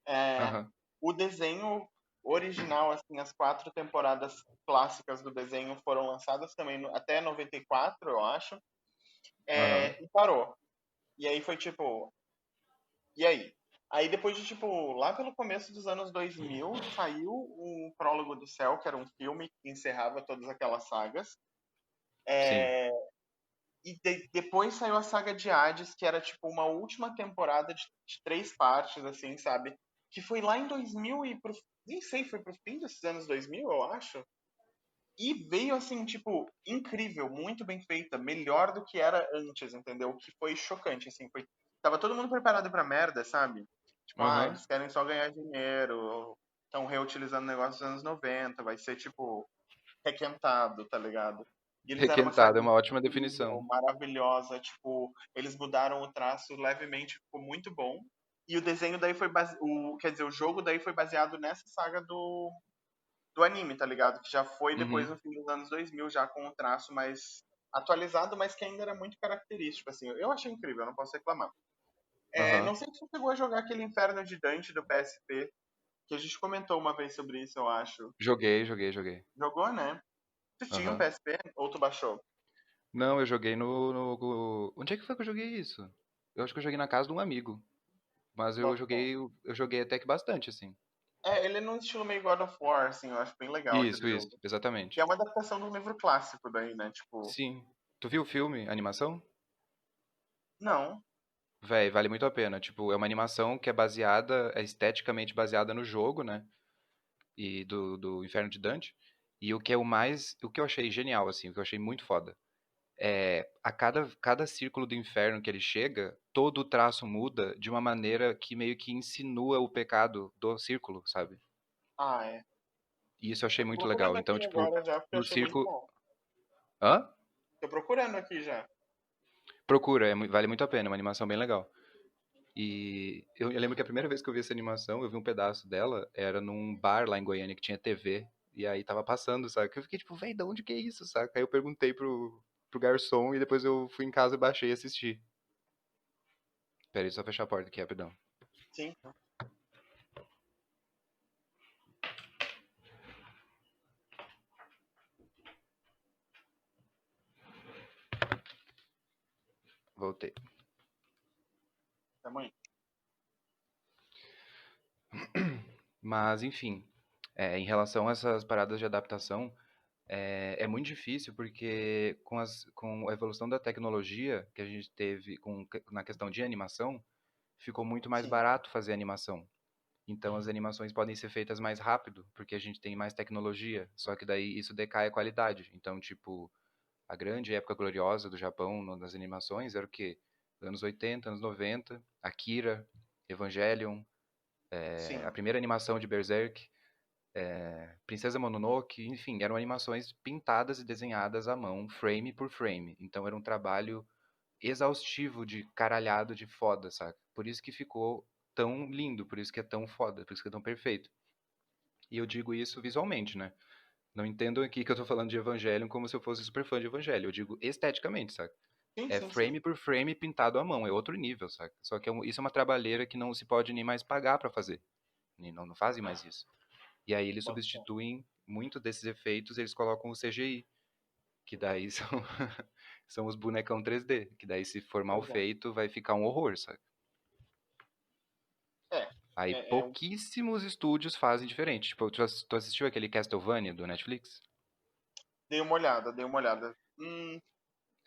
S1: É,
S2: Aham,
S1: o desenho original, assim, as 4 temporadas clássicas do desenho foram lançadas também até 94, eu acho,
S2: aham,
S1: e parou. E aí foi tipo, e aí? Aí depois de, tipo, lá pelo começo dos anos 2000, saiu o Prólogo do Céu, que era um filme que encerrava todas aquelas sagas.
S2: sim,
S1: E depois saiu a saga de Hades, que era, tipo, uma última temporada de 3 partes, assim, sabe? Que foi lá em 2000 nem sei, foi pro fim desses anos 2000, eu acho. E veio, assim, tipo, incrível, muito bem feita, melhor do que era antes, entendeu? O que foi chocante, assim, foi Tava todo mundo preparado pra merda, sabe? Tipo,
S2: Aham.
S1: eles querem só ganhar dinheiro, estão reutilizando negócios dos anos 90, vai ser, tipo, requentado, tá ligado? E eles eram uma
S2: Requentado,
S1: saga
S2: é uma ótima
S1: incrível,
S2: definição.
S1: maravilhosa, tipo, eles mudaram o traço levemente, ficou muito bom. E o desenho daí foi quer dizer, o jogo daí foi baseado nessa saga do anime, tá ligado? Que já foi depois
S2: Uhum.
S1: no fim dos anos 2000, já com um traço mais atualizado, mas que ainda era muito característico, assim. Eu achei incrível, não posso reclamar.
S2: Aham.
S1: Não sei se você chegou a jogar aquele Inferno de Dante do PSP, que a gente comentou uma vez sobre isso, eu acho.
S2: Joguei, joguei, joguei.
S1: Jogou, né? Tu tinha um
S2: Aham.
S1: PSP ou tu baixou?
S2: Não, eu joguei Onde é que foi que eu joguei isso? Eu acho que eu joguei na casa de um amigo. Mas eu
S1: Bota fé.
S2: joguei. Eu joguei até que bastante, assim.
S1: Ele é num estilo meio God of War, assim, eu acho bem legal aquele
S2: Isso,
S1: jogo. Que é
S2: exatamente.
S1: uma adaptação de um livro clássico daí, né? Tipo,
S2: Sim. Tu viu o filme, a animação?
S1: não.
S2: Véi, vale muito a pena. Tipo, é uma animação que é baseada, é esteticamente baseada no jogo, né? E do Inferno de Dante. E o que eu achei genial, assim, o que eu achei muito foda, a cada círculo do inferno que ele chega, todo o traço muda de uma maneira que meio que insinua o pecado do círculo, sabe?
S1: É.
S2: E isso eu achei
S1: Tô
S2: muito legal.
S1: procurando
S2: Então,
S1: aqui
S2: tipo,
S1: agora já, porque eu
S2: no
S1: achei muito
S2: círculo.
S1: bom.
S2: Hã?
S1: Tô procurando aqui já.
S2: Procura, vale muito a pena, é uma animação bem legal. E eu lembro que a primeira vez que eu vi essa animação, eu vi um pedaço dela, era num bar lá em Goiânia que tinha TV, e aí tava passando, sabe? Que eu fiquei tipo, véi, de onde que é isso, saca? Aí eu perguntei pro garçom e depois eu fui em casa e baixei e assisti. Pera aí, só fechar a porta aqui, rapidão.
S1: Sim.
S2: Voltei.
S1: Tamanho.
S2: Mas, enfim, em relação a essas paradas de adaptação, é muito difícil porque com a evolução da tecnologia que a gente teve na questão de animação, ficou muito mais
S1: Sim.
S2: barato fazer animação. Então as animações podem ser feitas mais rápido, porque a gente tem mais tecnologia, só que daí isso decai a qualidade. Então, tipo, a grande época gloriosa do Japão nas animações era o quê? Anos 80, anos 90, Akira, Evangelion, a
S1: Sim.
S2: primeira animação de Berserk, Princesa Mononoke, enfim, eram animações pintadas e desenhadas à mão, frame por frame. Então era um trabalho exaustivo de caralhado de foda, saca? Por isso que ficou tão lindo, por isso que é tão foda, por isso que é tão perfeito. E eu digo isso visualmente, né? Não entendo aqui que eu tô falando de Evangelion como se eu fosse super fã de Evangelho. Eu digo esteticamente, saca?
S1: Sim,
S2: É
S1: sim, sim.
S2: frame por frame pintado à mão, é outro nível, saca? Só que isso é uma trabalheira que não se pode nem mais pagar pra fazer. Não fazem mais isso. E aí eles
S1: Bota fé.
S2: substituem muito desses efeitos, eles colocam o CGI, que daí são os bonecão 3D, que daí se for mal
S1: Pois é.
S2: feito vai ficar um horror, saca?
S1: É.
S2: Aí pouquíssimos estúdios fazem diferente. Tipo, tu assistiu aquele Castlevania do Netflix?
S1: Dei uma olhada, dei uma olhada.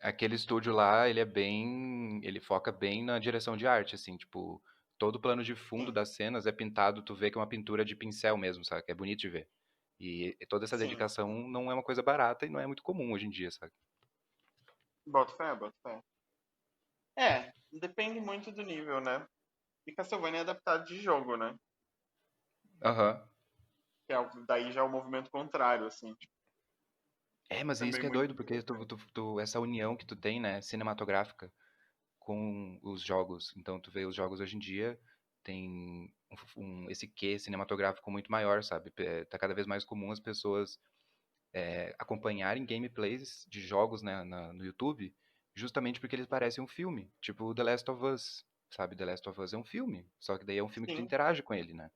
S2: Aquele estúdio lá, ele foca bem na direção de arte, assim, tipo, todo o plano de fundo
S1: Sim,
S2: das cenas é pintado, tu vê que é uma pintura de pincel mesmo, sabe? É bonito de ver. E toda essa
S1: sim.
S2: dedicação não é uma coisa barata e não é muito comum hoje em dia, sabe?
S1: Bota fé, bota fé. Depende muito do nível, né? E Castlevania é adaptado de jogo, né?
S2: Aham.
S1: Daí já é o movimento contrário, assim. Tipo,
S2: Mas isso
S1: também
S2: que é
S1: muito
S2: doido, porque
S1: interessante.
S2: essa união que tu tem, né, cinematográfica com os jogos. Então tu vê os jogos hoje em dia tem esse quê cinematográfico muito maior, sabe? Tá cada vez mais comum as pessoas acompanharem gameplays de jogos, né, no YouTube, justamente porque eles parecem um filme, tipo The Last of Us, sabe? The Last of Us é um filme, só que daí é um filme que tu
S1: Sim,
S2: interage com ele, né?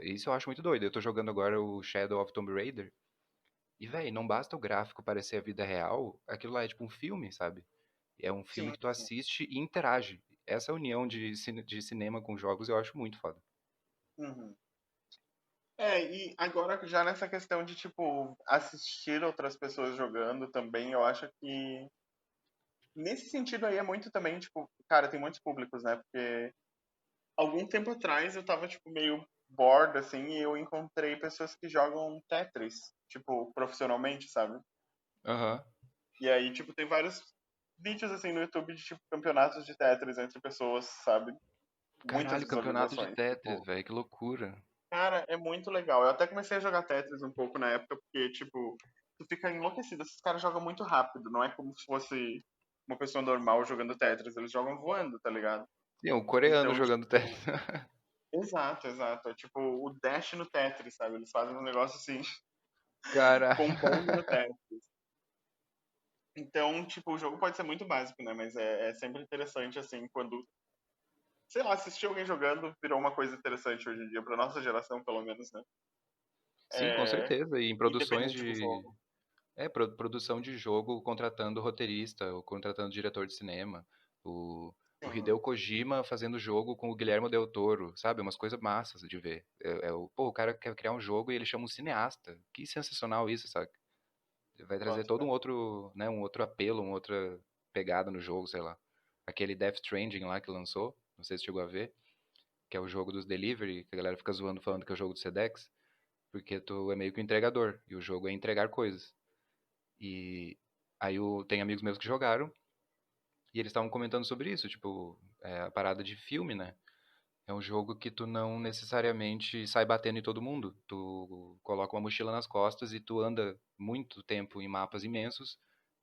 S2: Isso eu acho muito doido. Eu tô jogando agora o Shadow of Tomb Raider e, véi, não basta o gráfico parecer a vida real, aquilo lá é tipo um filme, sabe? É um filme
S1: sim,
S2: que tu
S1: sim.
S2: assiste e interage. Essa união de cinema com jogos eu acho muito foda.
S1: Uhum. E agora já nessa questão de, tipo, assistir outras pessoas jogando também, eu acho que nesse sentido aí é muito também, tipo, cara, tem muitos públicos, né? Porque algum tempo atrás eu tava, tipo, meio bored, assim, e eu encontrei pessoas que jogam Tetris, tipo, profissionalmente, sabe?
S2: Aham.
S1: E aí, tipo, tem vários. vídeos assim no YouTube de tipo campeonatos de Tetris entre pessoas, sabe? Muitas
S2: Caralho, campeonato de
S1: visualizações.
S2: Tetris,
S1: Tipo,
S2: velho, que loucura.
S1: cara, é muito legal. Eu até comecei a jogar Tetris um pouco na época, porque, tipo, tu fica enlouquecido. Esses caras jogam muito rápido, não é como se fosse uma pessoa normal jogando Tetris. Eles jogam voando, tá ligado?
S2: Sim, um coreano
S1: Então,
S2: jogando Tetris.
S1: tipo, exato, exato. É tipo o Dash no Tetris, sabe? Eles fazem um negócio assim,
S2: Cara,
S1: compondo no Tetris. Então, tipo, o jogo pode ser muito básico, né? Mas é sempre interessante, assim, quando, sei lá, assistir alguém jogando virou uma coisa interessante hoje em dia, pra nossa geração, pelo menos, né?
S2: sim, com
S1: É,
S2: certeza. E em produções
S1: independente do
S2: de.
S1: jogo.
S2: Produção de jogo contratando roteirista, ou contratando diretor de cinema. O
S1: Sim,
S2: Hideo Kojima fazendo jogo com o Guillermo Del Toro, sabe? Umas coisas massas de ver. Pô, o cara quer criar um jogo e ele chama um cineasta. Que sensacional isso, sabe? Vai trazer
S1: boto
S2: todo
S1: fé.
S2: um outro, né, um outro apelo, uma outra pegada no jogo, sei lá. Aquele Death Stranding lá que lançou, não sei se chegou a ver, que é o jogo dos delivery, que a galera fica zoando falando que é o jogo do Sedex, porque tu é meio que um entregador, e o jogo é entregar coisas. E aí tem amigos meus que jogaram, e eles estavam comentando sobre isso, tipo, a parada de filme, né? É um jogo que tu não necessariamente sai batendo em todo mundo. Tu coloca uma mochila nas costas e tu anda muito tempo em mapas imensos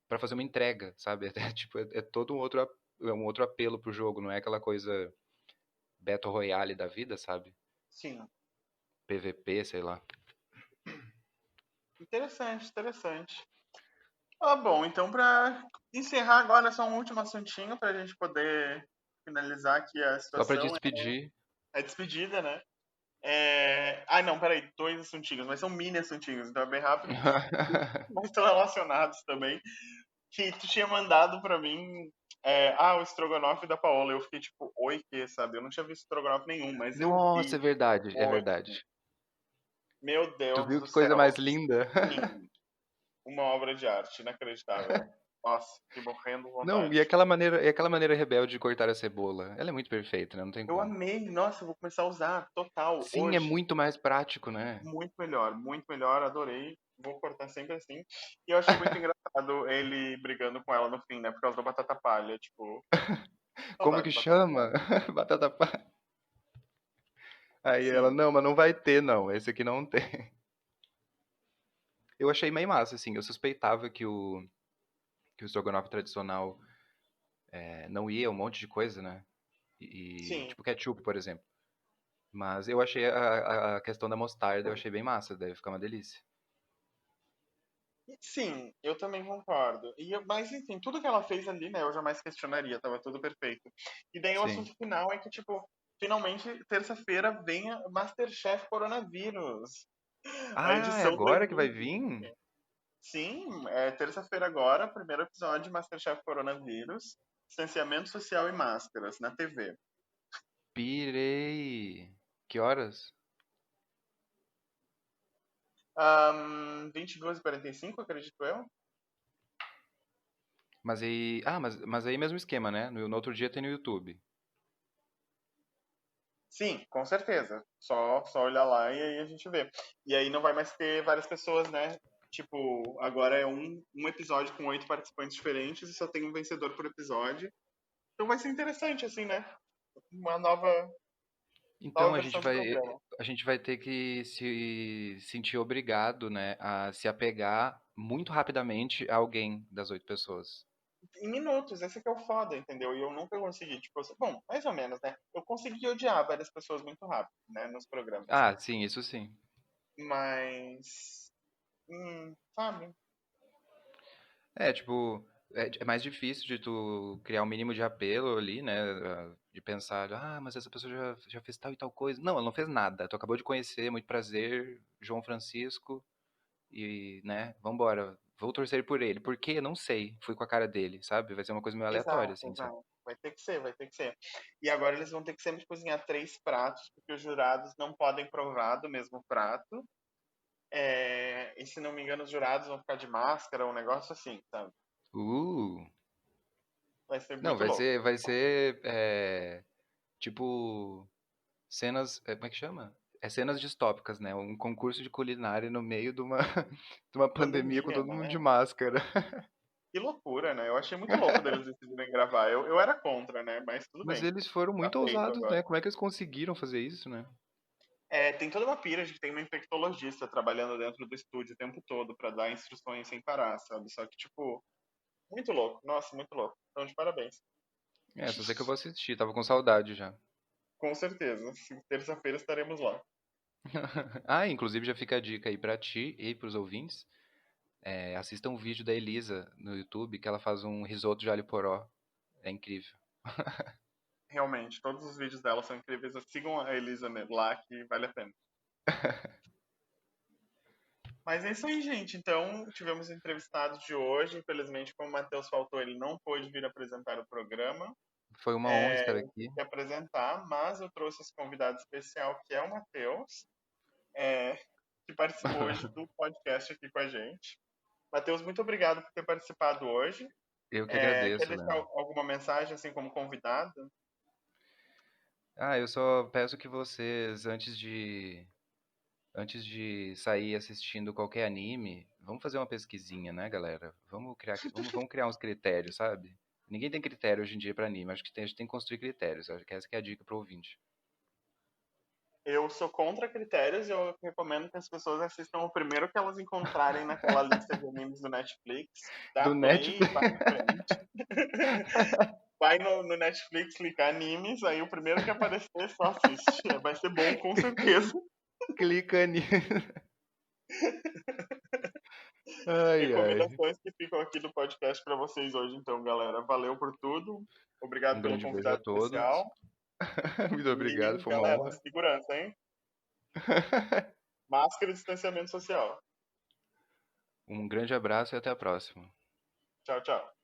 S2: pra fazer uma entrega, sabe? Tipo, é todo um outro apelo pro jogo, não é aquela coisa Battle Royale da vida, sabe?
S1: Sim.
S2: PVP, sei lá.
S1: Interessante, interessante. Ah, bom, então pra encerrar agora só um último assuntinho pra gente poder finalizar aqui a
S2: Só pra
S1: situação.
S2: despedir.
S1: É a despedida, né? Não, peraí, dois assuntinhos, mas são mini assuntinhos, então é bem rápido. Mas estão relacionados também. Que tu tinha mandado pra mim. O estrogonofe da Paola. Eu fiquei tipo, oi, que, sabe? Eu não tinha visto estrogonofe nenhum, mas eu
S2: Nossa,
S1: vi.
S2: é verdade, é
S1: Ótimo.
S2: verdade.
S1: Meu
S2: Tu
S1: Deus
S2: viu
S1: do
S2: que coisa
S1: céu.
S2: mais linda?
S1: Sim, uma obra de arte, inacreditável. Nossa, fiquei morrendo de
S2: Não,
S1: vontade.
S2: e aquela maneira rebelde de cortar a cebola, ela é muito perfeita, né? Não tem
S1: Eu
S2: como.
S1: amei, nossa, eu vou começar a usar total
S2: Sim, é
S1: hoje.
S2: muito mais prático, né?
S1: Muito melhor, adorei. Vou cortar sempre assim. E eu achei muito engraçado ele brigando com ela no fim, né? Por causa da batata palha. Tipo,
S2: Como
S1: saudade
S2: que
S1: de batata
S2: chama?
S1: palha.
S2: Batata palha. Aí ela,
S1: Sim.
S2: não, mas não vai ter, não. Esse aqui não tem. Eu achei meio massa, assim. Eu suspeitava que o estrogonofe tradicional não ia um monte de coisa, né?
S1: Sim.
S2: Tipo ketchup, por exemplo. Mas eu achei a questão da mostarda, eu achei bem massa. Deve ficar uma delícia.
S1: Sim, eu também concordo. Mas enfim, tudo que ela fez ali, né, eu jamais questionaria, tava tudo perfeito. E daí o
S2: Sim.
S1: assunto final é que, tipo, finalmente, terça-feira, vem a Masterchef Coronavírus. A
S2: Ah, é
S1: edição
S2: agora que vai
S1: 2020.
S2: vir?
S1: Sim, é terça-feira agora, primeiro episódio de Masterchef Coronavírus, distanciamento social e máscaras na TV.
S2: Pirei. Que horas?
S1: 22h45, acredito eu.
S2: Mas aí. Ah, mas aí mesmo esquema, né? No outro dia tem no YouTube.
S1: Sim, com certeza. Só olhar lá e aí a gente vê. E aí não vai mais ter várias pessoas, né? Tipo, agora é um episódio com 8 participantes diferentes e só tem um vencedor por episódio. Então vai ser interessante, assim, né? Uma nova
S2: Então
S1: versão do programa.
S2: a gente vai ter que se sentir obrigado, né, a se apegar muito rapidamente a alguém das 8 pessoas.
S1: Em minutos, esse que é o foda, entendeu? E eu nunca consegui, tipo, bom, mais ou menos, né? Eu consegui odiar várias pessoas muito rápido, né? Nos programas.
S2: Ah, sim, isso sim.
S1: Mas, sabe?
S2: Tipo, é mais difícil de tu criar um mínimo de apelo ali, né? De pensar, mas essa pessoa já fez tal e tal coisa. Não, ela não fez nada. Tu acabou de conhecer, muito prazer, João Francisco, e, né, vambora. Vou torcer por ele. Por quê? Não sei. Fui com a cara dele, sabe? Vai ser uma coisa meio aleatória,
S1: Exato,
S2: assim, sabe?
S1: exato. Vai ter que ser, vai ter que ser. E agora eles vão ter que sempre cozinhar 3 pratos, porque os jurados não podem provar do mesmo prato. E se não me engano, os jurados vão ficar de máscara, um negócio assim, sabe?
S2: Uh!
S1: Vai ser
S2: Não,
S1: muito louco.
S2: vai ser, tipo, cenas, como é que chama? É cenas distópicas, né? Um concurso de culinária no meio de uma, de uma pandemia com
S1: Pandemia,
S2: todo
S1: não
S2: mundo de
S1: é?
S2: máscara.
S1: Que loucura, né? Eu achei muito louco deles decidirem gravar. Eu era contra, né? Mas tudo
S2: Mas
S1: bem.
S2: eles foram
S1: Tá
S2: muito
S1: feito
S2: ousados, né?
S1: agora.
S2: Como é que eles conseguiram fazer isso, né?
S1: É, tem toda uma pira de que tem uma infectologista trabalhando dentro do estúdio o tempo todo pra dar instruções sem parar, sabe? Só que, tipo, muito louco. Nossa, muito louco. Então, de parabéns.
S2: É, só sei que eu vou assistir, tava com saudade já.
S1: Com certeza. Terça-feira estaremos lá.
S2: Ah, inclusive já fica a dica aí pra ti e pros ouvintes. Assista um vídeo da Elisa no YouTube que ela faz um risoto de alho poró. É incrível.
S1: Realmente, todos os vídeos dela são incríveis. Sigam a Elisa lá, que vale a pena. Mas é isso aí, gente. Então, tivemos entrevistados de hoje. Infelizmente, como o Matheus faltou, ele não pôde vir apresentar o programa.
S2: Foi uma honra estar
S1: Eu
S2: aqui.
S1: tive que apresentar, mas eu trouxe esse convidado especial, que é o Matheus, é, que participou hoje do podcast aqui com a gente. Matheus, muito obrigado por ter participado hoje.
S2: Eu que
S1: Quer
S2: agradeço,
S1: deixar
S2: Leandro.
S1: alguma mensagem, assim, como convidado?
S2: Ah, eu só peço que vocês, antes de sair assistindo qualquer anime, vamos fazer uma pesquisinha, né, galera? Vamos criar uns critérios, sabe? Ninguém tem critério hoje em dia pra anime. Acho que a gente tem que construir critérios. Acho que essa que é a dica pro ouvinte.
S1: Eu sou contra critérios e eu recomendo que as pessoas assistam o primeiro que elas encontrarem naquela lista de animes do Netflix. Dá
S2: Do
S1: play e
S2: Netflix,
S1: vai em frente. Vai no Netflix, clicar animes, aí o primeiro que aparecer só assiste. Vai ser bom, com certeza.
S2: clica nisso. Ai, ai.
S1: Recomendações que ficam aqui do podcast para vocês hoje, então, galera. Valeu por tudo. Obrigado
S2: Um
S1: pelo
S2: grande beijo a
S1: convidado
S2: todos.
S1: especial.
S2: Muito obrigado,
S1: E,
S2: foi uma
S1: galera,
S2: honra.
S1: segurança, hein? Máscara e distanciamento social.
S2: Um grande abraço e até a próxima.
S1: Tchau, tchau.